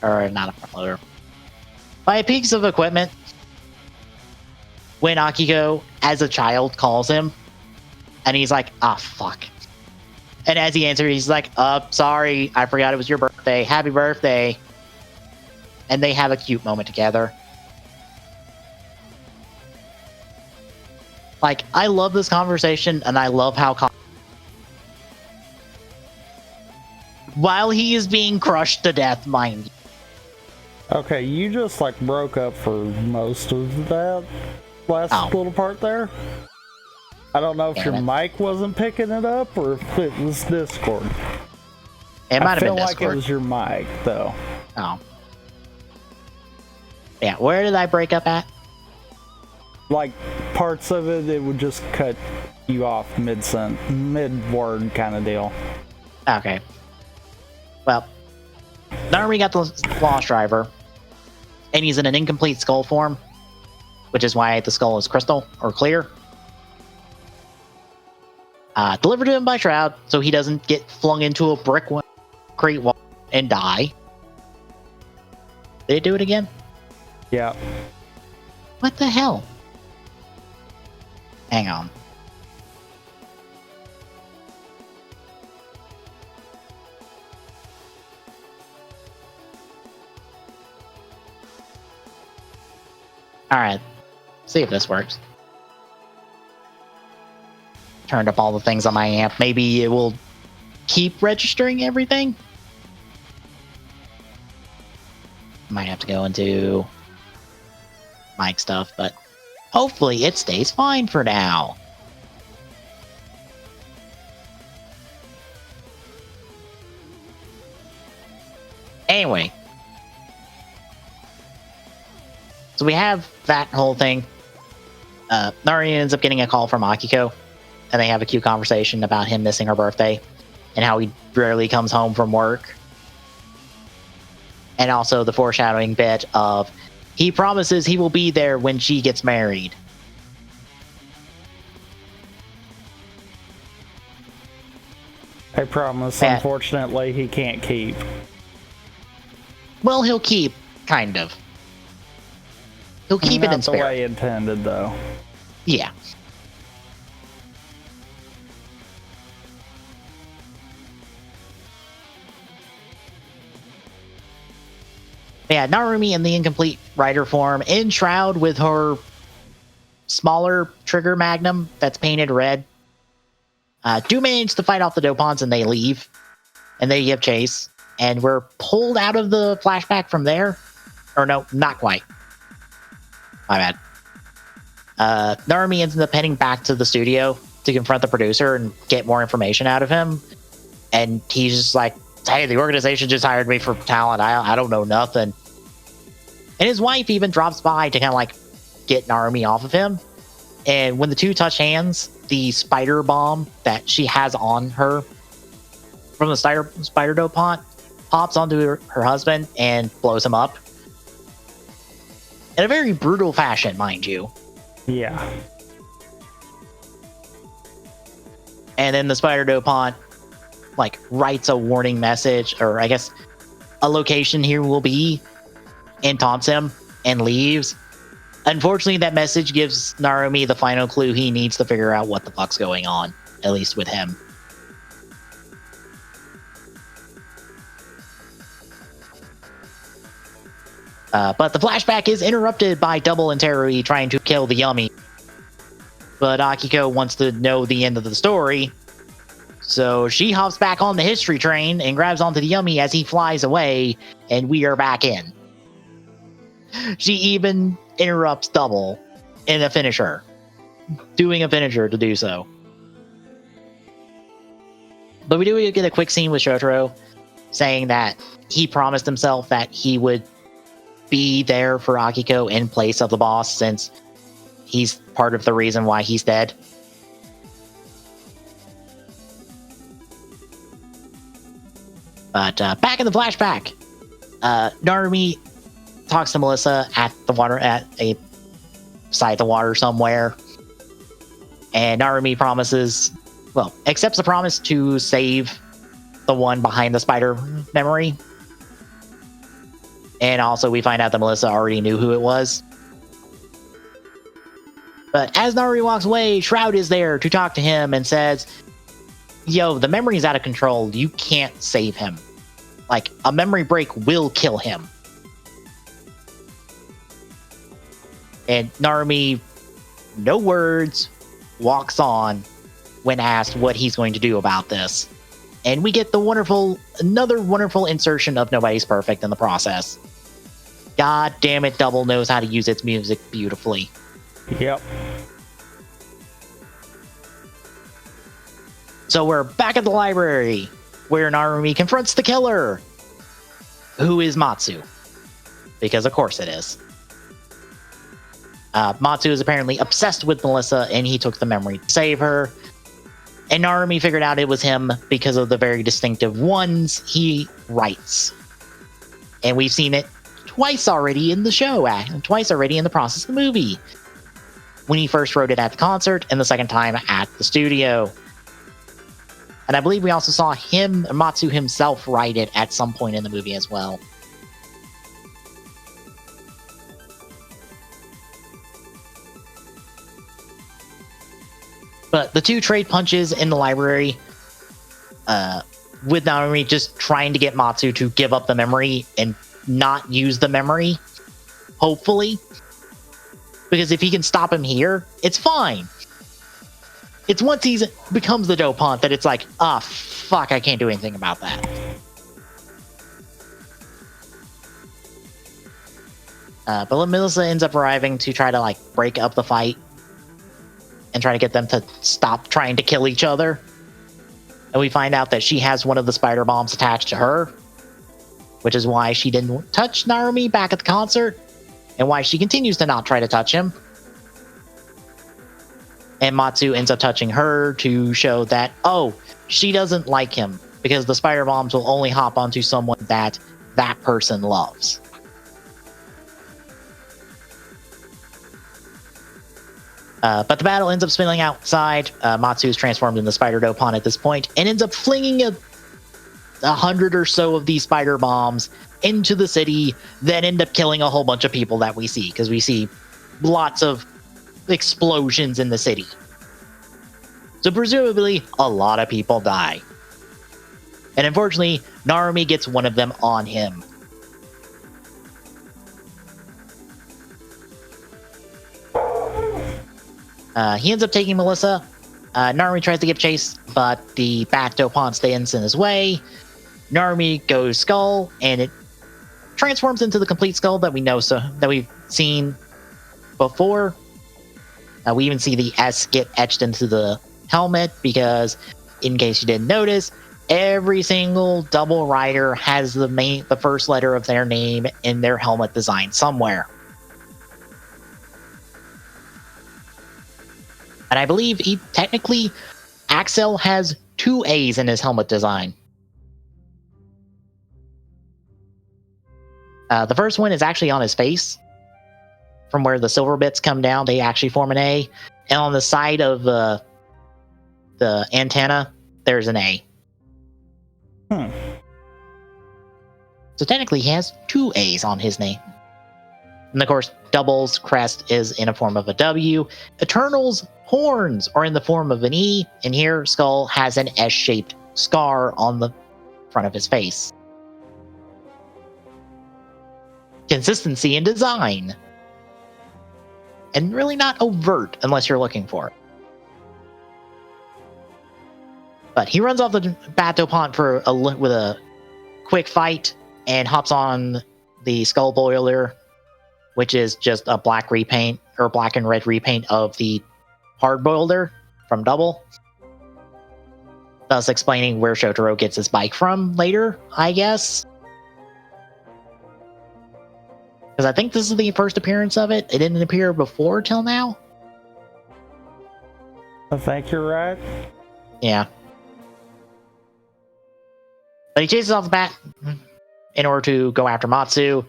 or not a front loader, by a piece of equipment. When Akiko, as a child, calls him, and he's like, "Ah, fuck." And as he answers, he's like, "Sorry, I forgot it was your birthday. Happy birthday." And they have a cute moment together. Like, I love this conversation, and I love how while he is being crushed to death, mind you. Okay, you just broke up for most of that last little part there. I don't know if your mic wasn't picking it up or if it was Discord. It might have been Discord. I feel like it was your mic, though. Oh. Yeah, where did I break up at? Parts of it would just cut you off mid-word kind of deal. Okay. Well, Narumi got the Lost Driver, and he's in an incomplete skull form, which is why the skull is crystal or clear. Delivered to him by Shroud, so he doesn't get flung into a concrete wall and die. Did it do it again? Yeah. What the hell? Hang on. Alright. See if this works. Turned up all the things on my amp. Maybe it will keep registering everything? Might have to go into mic stuff, but hopefully it stays fine for now. Anyway. So we have that whole thing. Nari ends up getting a call from Akiko, and they have a cute conversation about him missing her birthday and how he rarely comes home from work. And also the foreshadowing bit of he promises he will be there when she gets married. A promise, unfortunately, he can't keep. Well, he'll keep, kind of. He'll keep it in spirit. Not the way intended, though. Yeah. Yeah, Narumi in the incomplete rider form, in Shroud with her smaller trigger magnum that's painted red. Do manage to fight off the Dopons and they leave. And they give chase. And we're pulled out of the flashback from there. Or no, not quite. My bad. Narumi ends up heading back to the studio to confront the producer and get more information out of him. And he's just like, hey, the organization just hired me for talent. I don't know nothing. And his wife even drops by to kind of like get Narumi off of him. And when the two touch hands, the spider bomb that she has on her from the spider dopant pops onto her husband and blows him up. In a very brutal fashion, mind you. Yeah. And then the spider dopant like writes a warning message, or I guess a location here will be, and taunts him and leaves. Unfortunately, that message gives Narumi the final clue he needs to figure out what the fuck's going on, at least with him. But the flashback is interrupted by Double and Terui trying to kill the Yummy. But Akiko wants to know the end of the story, so she hops back on the history train and grabs onto the Yummy as he flies away, and we are back in. She even interrupts Double in a finisher, doing a finisher to do so. But we do get a quick scene with Shotaro saying that he promised himself that he would be there for Akiko in place of the boss, since he's part of the reason why he's dead. But back in the flashback, Narumi talks to Melissa at the water, at a side of the water somewhere, and Narumi accepts the promise to save the one behind the spider memory. And also we find out that Melissa already knew who it was. But as Narumi walks away, Shroud is there to talk to him and says, yo, the memory's out of control. You can't save him. Like, a memory break will kill him. And Narumi, no words, walks on when asked what he's going to do about this. And we get another wonderful insertion of Nobody's Perfect in the process. God damn it, Double knows how to use its music beautifully. Yep. So we're back at the library, where Narumi confronts the killer, who is Matsu. Because of course it is. Matsu is apparently obsessed with Melissa, and he took the memory to save her. And Narumi figured out it was him because of the very distinctive ones he writes. And we've seen it twice already in the show, and twice already in the process of the movie. When he first wrote it at the concert, and the second time at the studio. And I believe we also saw Matsu himself write it at some point in the movie as well. But the two trade punches in the library, with Narumi just trying to get Matsu to give up the memory and not use the memory, hopefully. Because if he can stop him here, it's fine. It's once he becomes the dopant that it's like, fuck, I can't do anything about that. But Melissa ends up arriving to try to like break up the fight and try to get them to stop trying to kill each other. And we find out that she has one of the spider bombs attached to her, which is why she didn't touch Narumi back at the concert, and why she continues to not try to touch him. And Matsu ends up touching her to show that, she doesn't like him, because the spider bombs will only hop onto someone that person loves. But the battle ends up spinning outside. Matsu is transformed into Spider Dopant at this point and ends up flinging 100 or so of these spider bombs into the city that end up killing a whole bunch of people that we see, because we see lots of explosions in the city. So presumably, a lot of people die. And unfortunately, Narumi gets one of them on him. He ends up taking Melissa. Narumi tries to give chase, but the Bat Dopant stands in his way. Narumi goes Skull, and it transforms into the complete Skull that we've seen before. We even see the S get etched into the helmet, because, in case you didn't notice, every single double rider has the first letter of their name in their helmet design somewhere. And I believe Axel has 2 A's in his helmet design. The first one is actually on his face. From where the silver bits come down, they actually form an A. And on the side of the antenna, there's an A. So technically, he has 2 A's on his name. And of course, Double's crest is in a form of a W. Eternal's horns are in the form of an E. And here, Skull has an S-shaped scar on the front of his face. Consistency in design. And really not overt unless you're looking for it. But he runs off the Bat Dopant with a quick fight and hops on the Skull Boiler, which is just a black repaint or black and red repaint of the Hard Boiler from Double. Thus explaining where Shotaro gets his bike from later, I guess. Because I think this is the first appearance of it. It didn't appear before till now. I think you're right. Yeah. But he chases off the bat in order to go after Matsu.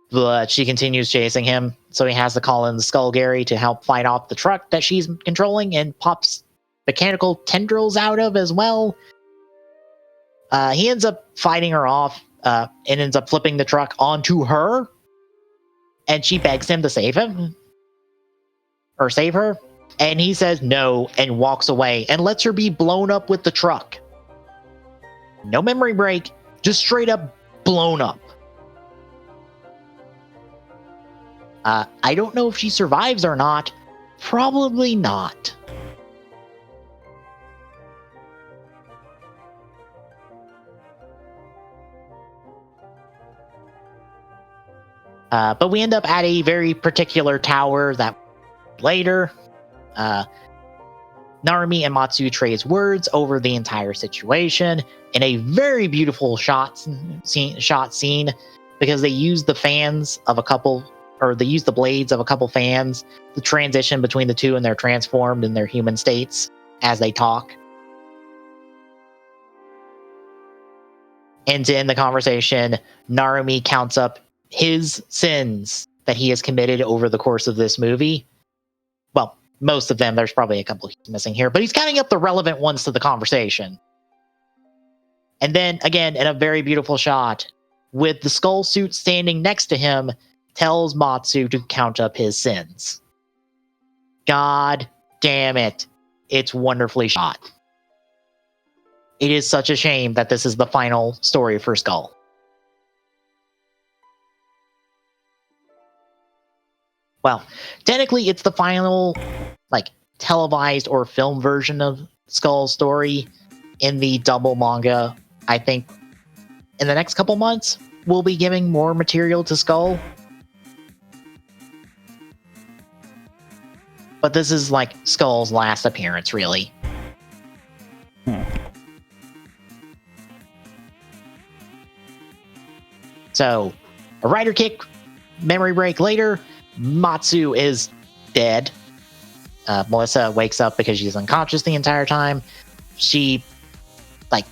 But she continues chasing him. So he has to call in the Skull Gary to help fight off the truck that she's controlling and pops mechanical tendrils out of as well. He ends up fighting her off and ends up flipping the truck onto her. And she begs him to save him. Or save her. And he says no and walks away and lets her be blown up with the truck. No memory break, just straight up blown up. I don't know if she survives or not. Probably not. But we end up at a very particular tower that later, Narumi and Matsu trades words over the entire situation in a very beautiful shot scene, because they use the fans of a couple, or they use the blades of a couple fans to transition between the two, and they're transformed in their human states as they talk. And to end the conversation, Narumi counts up his sins that he has committed over the course of this movie. Well, most of them. There's probably a couple he's missing here, but he's counting up the relevant ones to the conversation. And then, again, in a very beautiful shot, with the skull suit standing next to him, tells Matsu to count up his sins. God damn it. It's wonderfully shot. It is such a shame that this is the final story for Skull. Well, technically, it's the final, like, televised or film version of Skull's story in the double manga. I think in the next couple months, we'll be giving more material to Skull. But this is like Skull's last appearance, really. So, a rider kick, memory break later, Matsu is dead. Melissa wakes up because she's unconscious the entire time. She, like,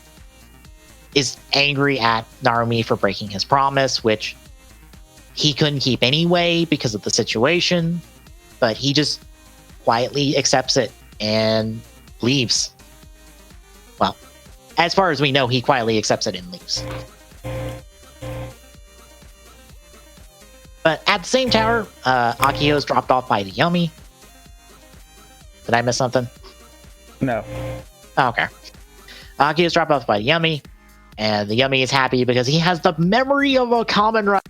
is angry at Narumi for breaking his promise, which he couldn't keep anyway because of the situation. But he just quietly accepts it and leaves. Well, as far as we know, he quietly accepts it and leaves. But at the same tower, Akio is dropped off by the Yummy. Did I miss something? No. Okay. Akio is dropped off by the Yummy, and the Yummy is happy because he has the memory of a Kamen Rider,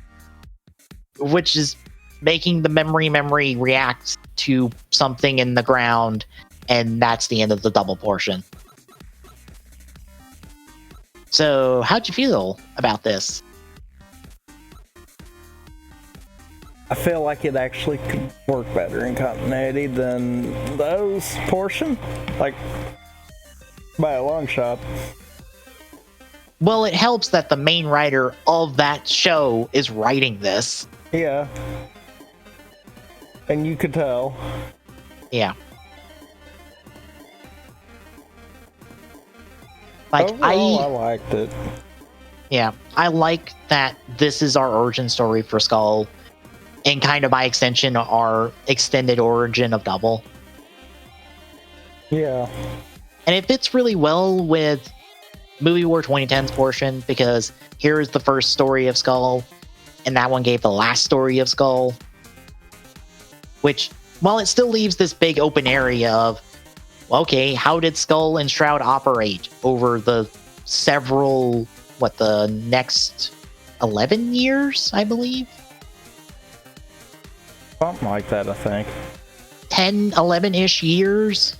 which is making the memory react to something in the ground, and that's the end of the double portion. So, how'd you feel about this? I feel like it actually could work better in continuity than those portion, like by a long shot. Well, it helps that the main writer of that show is writing this. Yeah. And you could tell. Yeah. Like, overall, I liked it. Yeah, I like that this is our origin story for Skull, and kind of by extension, our extended origin of Double. Yeah. And it fits really well with Movie War 2010's portion, because here is the first story of Skull, and that one gave the last story of Skull. Which, while it still leaves this big open area of, okay, how did Skull and Shroud operate over the several, the next 11 years, I believe? Something like that, I think. 10, 11-ish years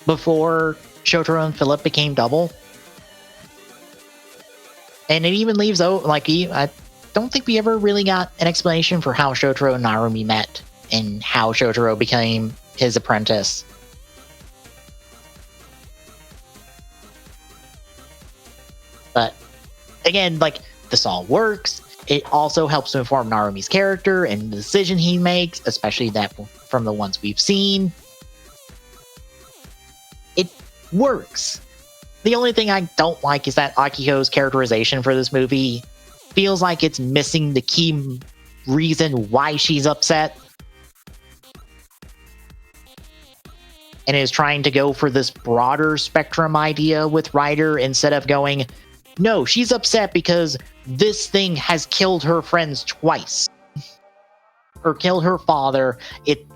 before Shotaro and Philip became Double. And it even leaves out, I don't think we ever really got an explanation for how Shotaro and Narumi met and how Shotaro became his apprentice. But again, this all works. It also helps to inform Narumi's character and the decision he makes, especially that from the ones we've seen. It works. The only thing I don't like is that Akiko's characterization for this movie feels like it's missing the key reason why she's upset. And is trying to go for this broader spectrum idea with Ryder instead of going, no, she's upset because this thing has killed her friends twice. Or killed her father. It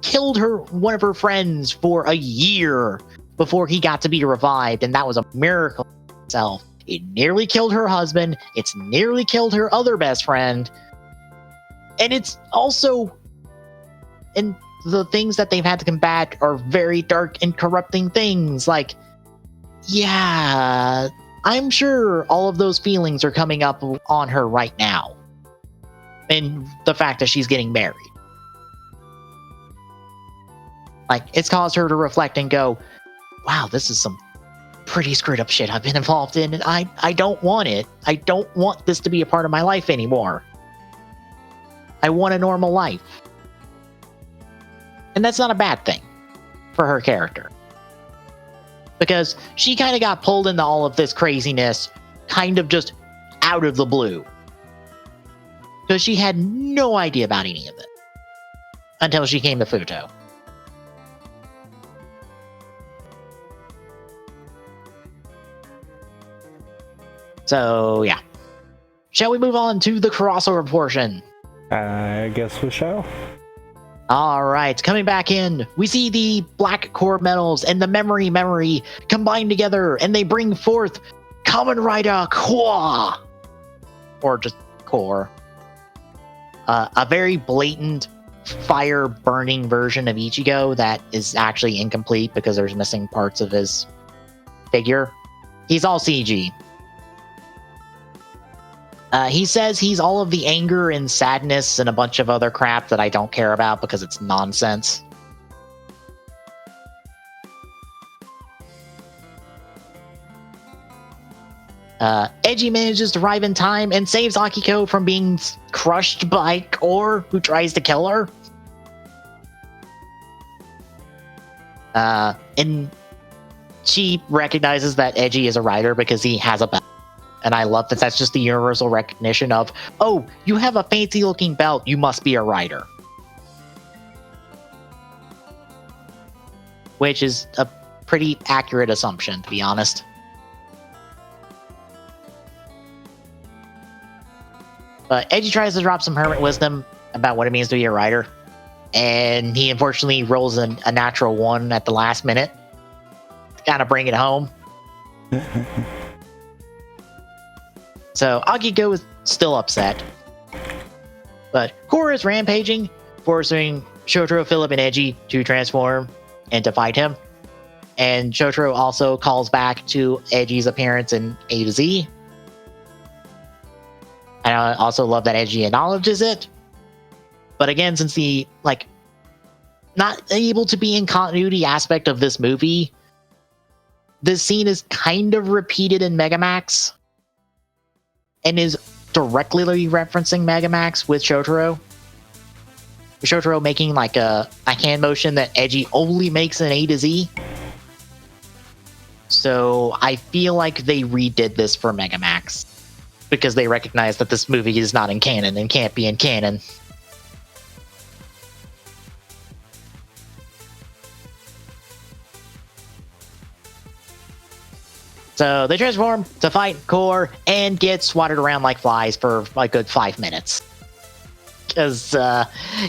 killed one of her friends for a year before he got to be revived, and that was a miracle itself. It nearly killed her husband. It's nearly killed her other best friend. And it's also... And the things that they've had to combat are very dark and corrupting things. Yeah, I'm sure all of those feelings are coming up on her right now. And the fact that she's getting married. It's caused her to reflect and go, wow, this is some pretty screwed up shit I've been involved in, and I don't want it. I don't want this to be a part of my life anymore. I want a normal life. And that's not a bad thing for her character. Because she kind of got pulled into all of this craziness kind of just out of the blue. Because she had no idea about any of it. Until she came to Futo. So, yeah. Shall we move on to the crossover portion? I guess we shall. All right, coming back in, we see the black core metals and the memory combined together, and they bring forth Kamen Rider Core, or just Core. A very blatant fire burning version of Ichigo that is actually incomplete because there's missing parts of his figure. He's all CG. He says he's all of the anger and sadness and a bunch of other crap that I don't care about because it's nonsense. Eiji manages to arrive in time and saves Akiko from being crushed by Core, who tries to kill her. And she recognizes that Eiji is a rider because he has a belt. And I love that that's just the universal recognition of, oh, you have a fancy looking belt, you must be a rider. Which is a pretty accurate assumption, to be honest. But Eiji tries to drop some hermit wisdom about what it means to be a rider. And he unfortunately rolls a natural one at the last minute. Kind of bring it home. So Akiko is still upset. But Core is rampaging, forcing Shotaro, Philip, and Eiji to transform and to fight him. And Shotaro also calls back to Eiji's appearance in A to Z. And I also love that Eiji acknowledges it. But again, since the, not able to be in continuity aspect of this movie, this scene is kind of repeated in Megamax. And is directly referencing Megamax with Shotaro. Shotaro making a hand motion that Eiji only makes in A to Z. So I feel like they redid this for Megamax. Because they recognize that this movie is not in canon and can't be in canon. So they transform to fight Core and get swatted around like flies for a good 5 minutes. Because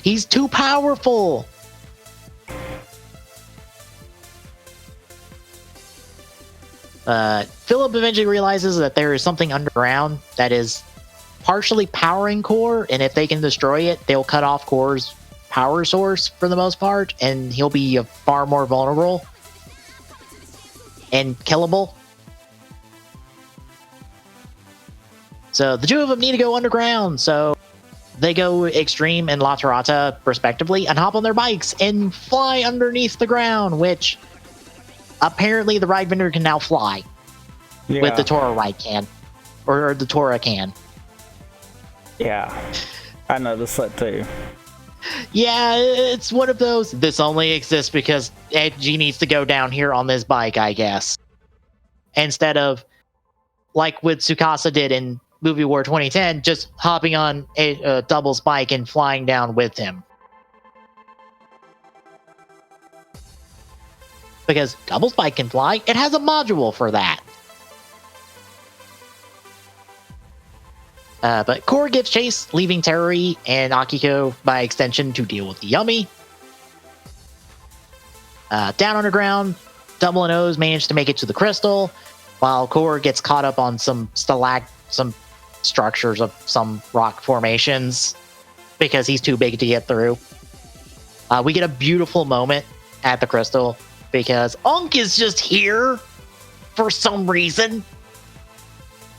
he's too powerful. Philip eventually realizes that there is something underground that is partially powering Core, and if they can destroy it, they'll cut off Core's power source for the most part, and he'll be far more vulnerable and killable. So the two of them need to go underground, so they go Extreme and La Tirata, respectively, and hop on their bikes and fly underneath the ground, which apparently the ride vendor can now fly. Yeah. With the Tora ride can. Or the Tora can. Yeah, I noticed that too. Yeah, it's one of those, this only exists because Eiji needs to go down here on this bike, I guess. Instead of, like what Tsukasa did in Movie War 2010, just hopping on a Double's bike and flying down with him. Because Double's bike can fly, it has a module for that. But Core gives chase, leaving Teruri and Akiko by extension to deal with the Yummy. Down underground, Double and O's manage to make it to the crystal, while Core gets caught up on some structures of some rock formations because he's too big to get through. We get a beautiful moment at the crystal because Unk is just here for some reason.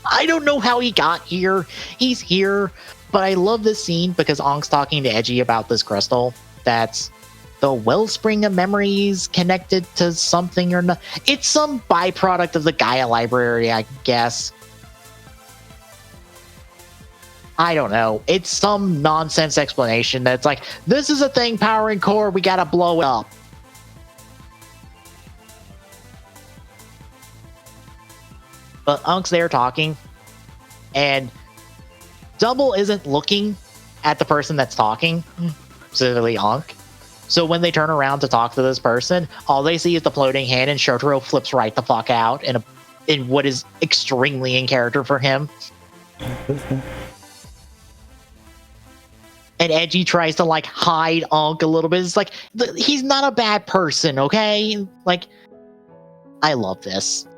I don't know how he got here. He's here, but I love this scene because Ank's talking to Eiji about this crystal. That's the wellspring of memories connected to something or not. It's some byproduct of the Gaia library, I guess. I don't know. It's some nonsense explanation that's like, this is a thing powering Core, we gotta blow it up. But Unk's there talking, and Double isn't looking at the person that's talking, specifically Unk. So when they turn around to talk to this person, all they see is the floating hand, and Shotaro flips right the fuck out in what is extremely in character for him. and Edgy tries to like hide Ankh a little bit. It's like he's not a bad person, okay? Like, I love this.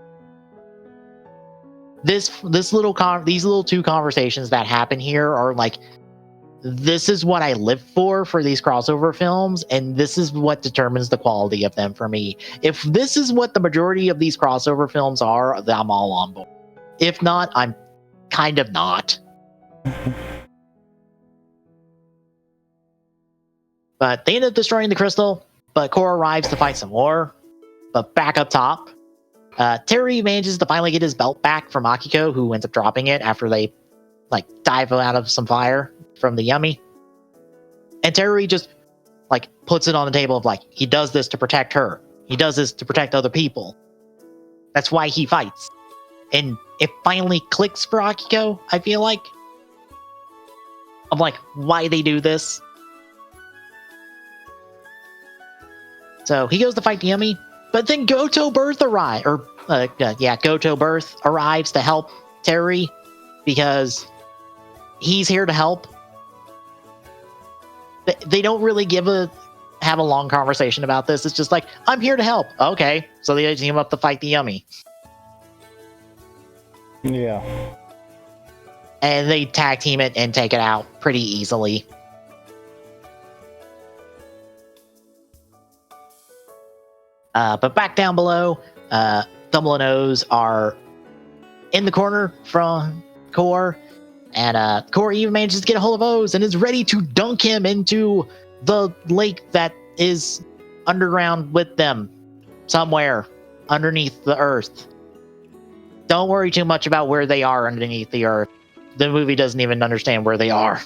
These little two conversations that happen here are like, this is what I live for these crossover films, and this is what determines the quality of them for me. If this is what the majority of these crossover films are, then I'm all on board. If not, I'm kind of not. But they end up destroying the crystal, but Core arrives to fight some more. But back up top, Terry manages to finally get his belt back from Akiko, who ends up dropping it after they like dive out of some fire from the Yummy. And Terry just like puts it on the table of like, he does this to protect her. He does this to protect other people. That's why he fights. And it finally clicks for Akiko, I feel like. Of like, why they do this. So he goes to fight the Yummy, but then Goto Birth arrives to help Terry because he's here to help. They don't really have a long conversation about this. It's just like, I'm here to help. Okay, so they team up to fight the Yummy. Yeah. And they tag team it and take it out pretty easily. But back down below, Dumble and O's are in the corner from Core, and Core even manages to get a hold of O's and is ready to dunk him into the lake that is underground with them, somewhere underneath the earth. Don't worry too much about where they are underneath the earth. The movie doesn't even understand where they are.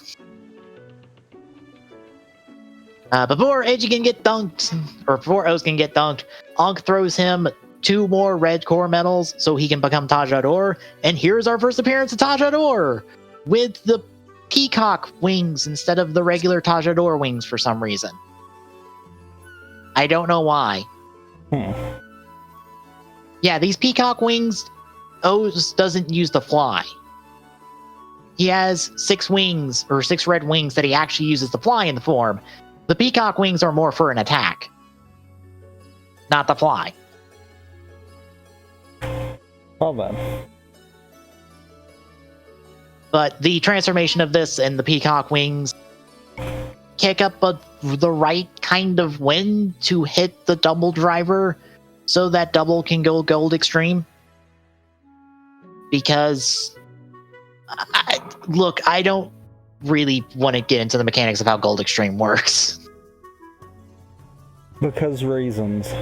Before Edgy can get dunked, or before Oz can get dunked, Ankh throws him 2 more red core medals so he can become Tajador. And here's our first appearance of Tajador with the peacock wings instead of the regular Tajador wings for some reason. I don't know why. Yeah, these peacock wings, Oz doesn't use to fly. He has 6 wings, or 6 red wings that he actually uses to fly in the form. The peacock wings are more for an attack, not to fly. Well then. But the transformation of this and the peacock wings kick up the right kind of wind to hit the double driver so that double can go gold extreme. Because, I don't really want to get into the mechanics of how gold extreme works. Because reasons.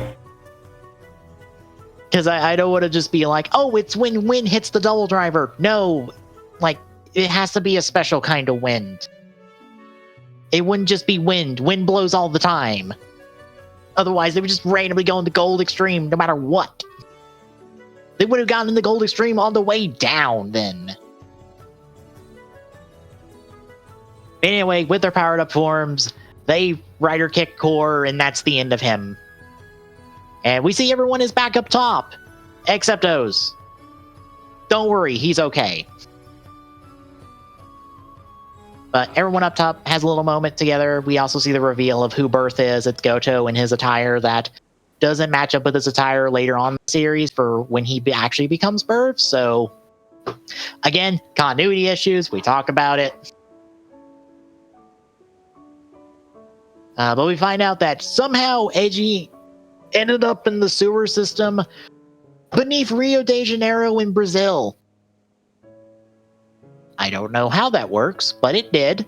Because I don't want to just be like, oh, it's when wind hits the double driver. No, like, it has to be a special kind of wind. It wouldn't just be wind. Wind blows all the time. Otherwise, they would just randomly go into gold extreme no matter what. They would have gotten in the gold extreme on the way down then. Anyway, with their powered up forms, they rider kick Core, and that's the end of him. And we see everyone is back up top, except Oz. Don't worry, he's okay. But everyone up top has a little moment together. We also see the reveal of who Birth is. It's Goto in his attire that doesn't match up with his attire later on in the series for when he actually becomes Birth. So, again, continuity issues. We talk about it. But we find out that somehow Edgy ended up in the sewer system beneath Rio de Janeiro in Brazil. I don't know how that works, but it did.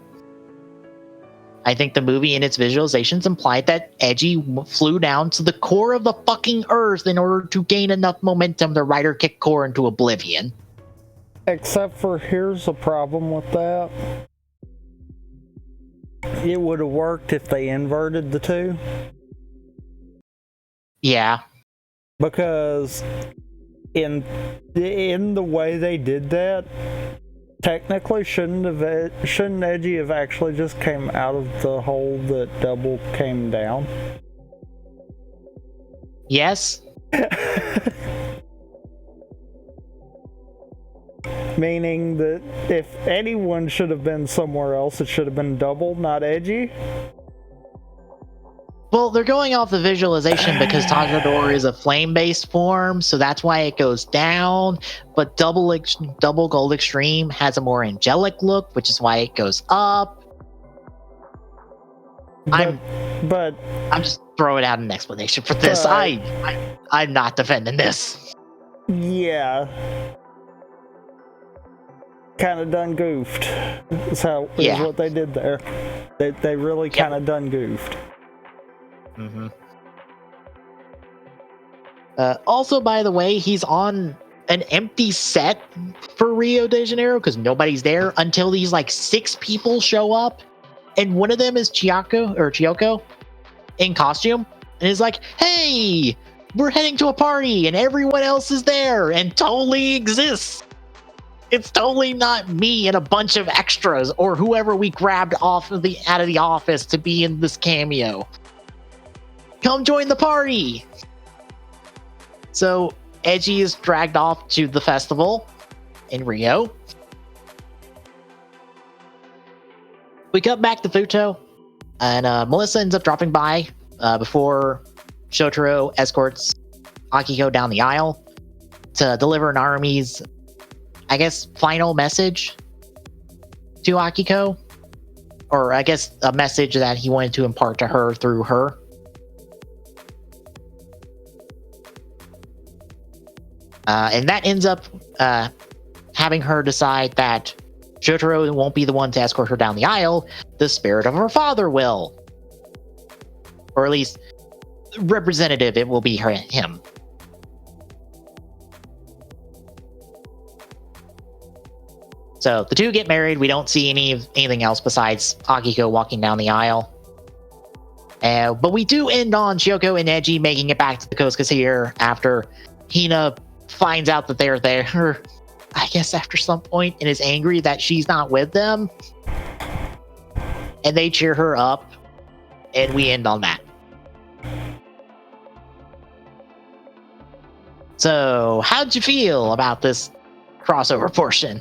I think the movie and its visualizations implied that Edgy flew down to the core of the fucking earth in order to gain enough momentum to rider kick Core into oblivion. Except for here's a problem with that. It would have worked if they inverted the two. Yeah. Because in the way they did that, technically shouldn't Edgy have actually just came out of the hole that Double came down? Yes. Meaning that if anyone should have been somewhere else, it should have been Double, not Edgy. Well, they're going off the visualization because Takador is a flame-based form, so that's why it goes down. But Double Gold Extreme has a more angelic look, which is why it goes up. I'm just throwing out an explanation for this. I'm not defending this. Yeah. Kind of done goofed. Is what they did there. They really kind of done goofed. Mm-hmm. Also, by the way, he's on an empty set for Rio de Janeiro because nobody's there until these like 6 people show up, and one of them is Chiyoko in costume, and is like, "Hey, we're heading to a party, and everyone else is there and totally exists. It's totally not me and a bunch of extras or whoever we grabbed out of the office to be in this cameo. Come join the party." So Edgy is dragged off to the festival in Rio. We cut back to Futo, and Melissa ends up dropping by before Shotaro escorts Akiko down the aisle to deliver Narumi's, I guess, final message to Akiko. Or I guess a message that he wanted to impart to her through her. And that ends up having her decide that Jotaro won't be the one to escort her down the aisle. The spirit of her father will. Or at least, representative, it will be him. So the two get married. We don't see anything else besides Akiko walking down the aisle. But we do end on Chiyoko and Edgy making it back to the Kosuke after Hina finds out that they're there, I guess, after some point, and is angry that she's not with them. And they cheer her up, and we end on that. So, how'd you feel about this crossover portion?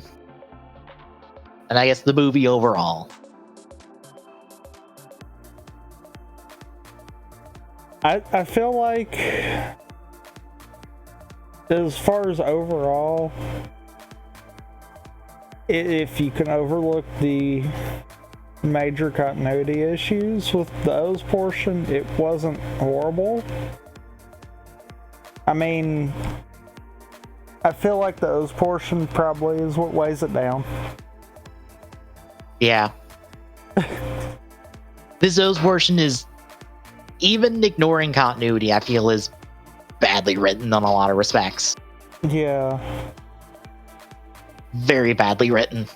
And I guess the movie overall. I feel like, as far as overall, if you can overlook the major continuity issues with the O's portion, it wasn't horrible. I mean, I feel like the O's portion probably is what weighs it down. Yeah. This O's portion is, even ignoring continuity, I feel is badly written on a lot of respects. Yeah. Very badly written.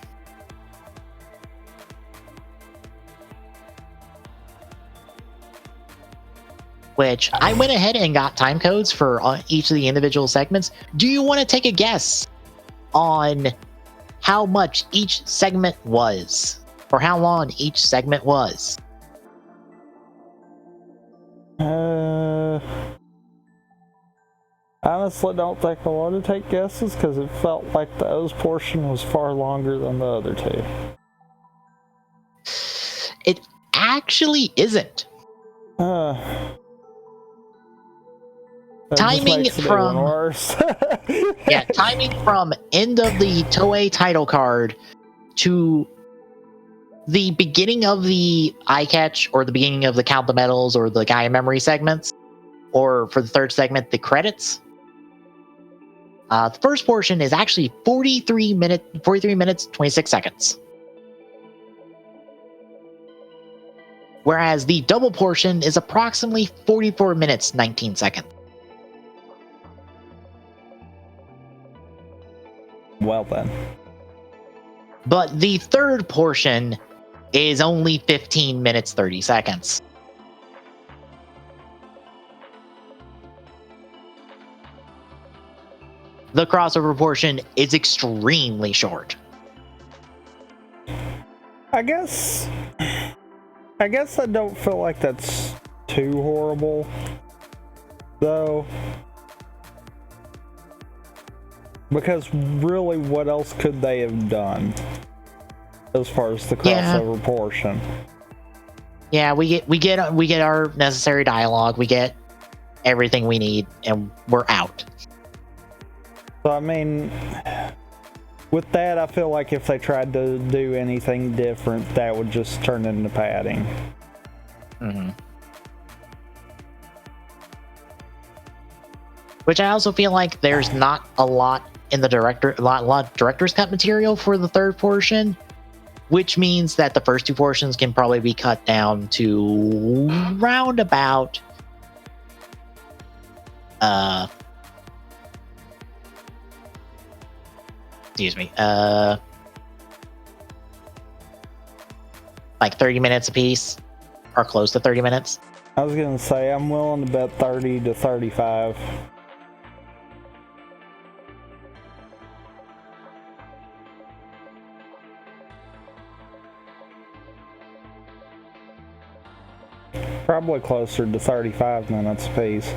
Which, I went ahead and got time codes for each of the individual segments. Do you want to take a guess on how much each segment was? Or how long each segment was? I honestly don't think I want to take guesses because it felt like the O's portion was far longer than the other two. It actually isn't. Timing from worse. Yeah, timing from end of the Toei title card to the beginning of the eye catch, or the beginning of the Count the Medals, or the Gaia Memory segments, or for the third segment, the credits. The first portion is actually 43 minutes, 26 seconds. Whereas the double portion is approximately 44 minutes, 19 seconds. Well then. But the third portion is only 15 minutes, 30 seconds. The crossover portion is extremely short. I guess I don't feel like that's too horrible, though. Because really, what else could they have done as far as the crossover portion? Yeah, we get our necessary dialogue, we get everything we need, and we're out. So I mean, with that, I feel like if they tried to do anything different, that would just turn into padding. Mm-hmm. Which I also feel like there's not a lot in the a lot of director's cut material for the third portion, which means that the first two portions can probably be cut down to round about excuse me, like 30 minutes a piece, or close to 30 minutes. I was gonna say, I'm willing to bet 30 to 35. Probably closer to 35 minutes a piece.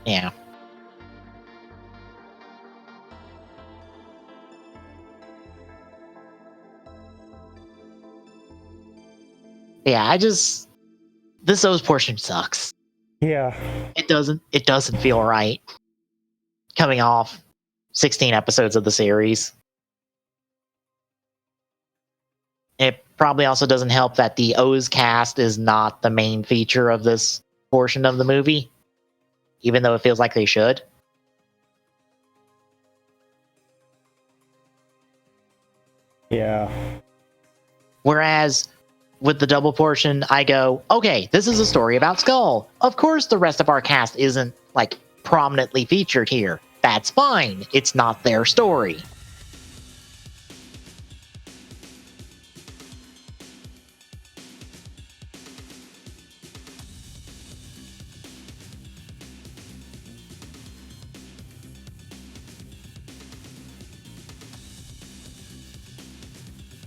Yeah. Yeah, this O's portion sucks. Yeah. It doesn't feel right. Coming off 16 episodes of the series. It probably also doesn't help that the O's cast is not the main feature of this portion of the movie, even though it feels like they should. Yeah. Whereas with the double portion, I go, okay, this is a story about Skull. Of course the rest of our cast isn't, like, prominently featured here. That's fine. It's not their story.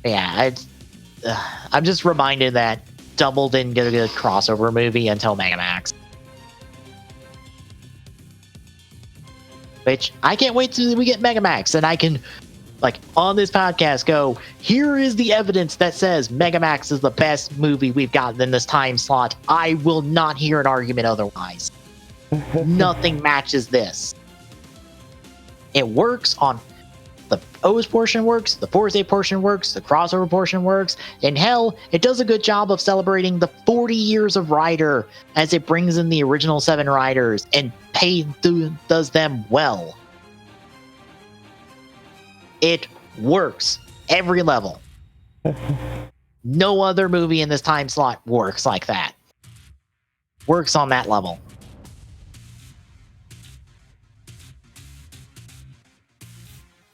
Yeah, I'm just reminded that Double didn't get a good crossover movie until Megamax. Which, I can't wait till we get Megamax, and I can, like, on this podcast go, here is the evidence that says Megamax is the best movie we've gotten in this time slot. I will not hear an argument otherwise. Nothing matches this. It works on the O's portion works, the Force A portion works, the crossover portion works, and hell, it does a good job of celebrating the 40 years of Rider as it brings in the original 7 Riders and does them well. It works every level. No other movie in this time slot works like that. Works on that level.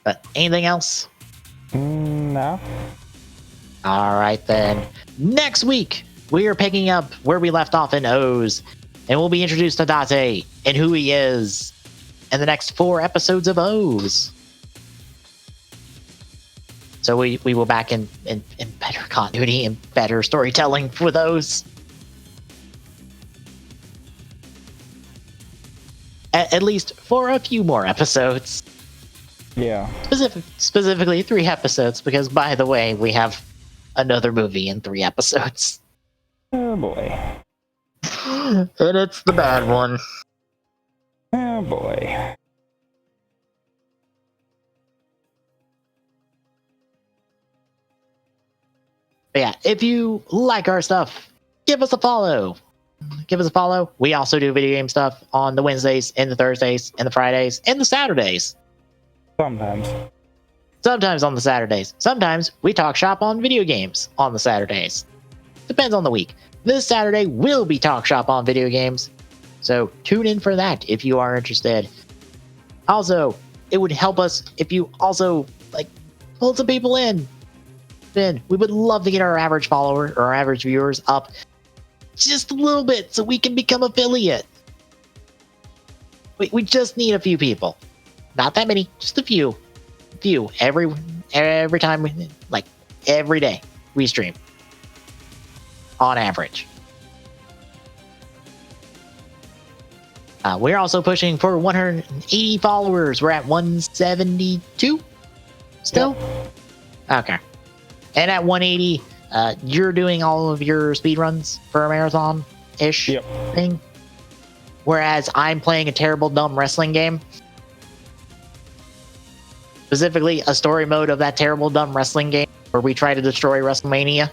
But anything else? No. All right, then. Next week, we are picking up where we left off in O's, and we'll be introduced to Date and who he is in the next 4 episodes of O's. So we will back in better continuity and better storytelling for those. At least for a few more episodes. Yeah. Specifically 3 episodes, because, by the way, we have another movie in 3 episodes. Oh boy. And it's the bad one. Oh boy. But yeah, if you like our stuff, give us a follow. We also do video game stuff on the Wednesdays and the Thursdays and the Fridays and the Saturdays. Sometimes on the Saturdays. Sometimes we talk shop on video games on the Saturdays. Depends on the week. This Saturday will be talk shop on video games. So tune in for that if you are interested. Also, it would help us if you also, like, pull some people in. Then we would love to get our average follower or our average viewers up just a little bit so we can become affiliate. We just need a few people. Not that many, just a few. Every time, like, every day we stream. On average. We're also pushing for 180 followers. We're at 172 still. Yep. Okay. And at 180, you're doing all of your speed runs for a marathon-ish thing. Whereas I'm playing a terrible, dumb wrestling game. Specifically, a story mode of that terrible, dumb wrestling game where we try to destroy WrestleMania.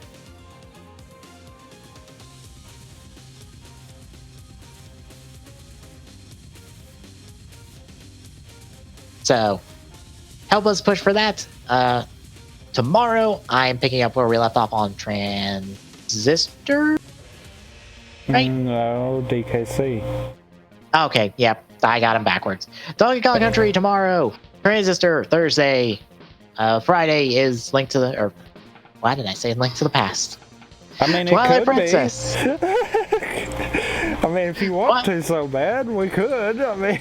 So, help us push for that. Tomorrow, I'm picking up where we left off on Transistor. Right? No, DKC. Okay, yep, I got him backwards. Donkey Kong Country tomorrow. Transistor Thursday. Friday is Link to the... Or, why did I say Link to the Past? I mean, Twilight it could Princess. be. I mean, if you want to so bad, we could. I mean...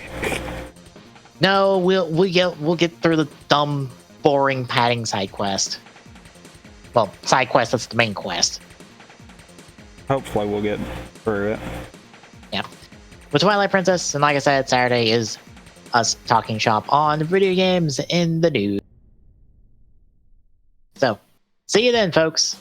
No, we'll get through the dumb, boring padding side quest. Well, side quest, that's the main quest. Hopefully we'll get through it. Yeah. With Twilight Princess, and like I said, Saturday is us talking shop on video games in the news. So, see you then, folks.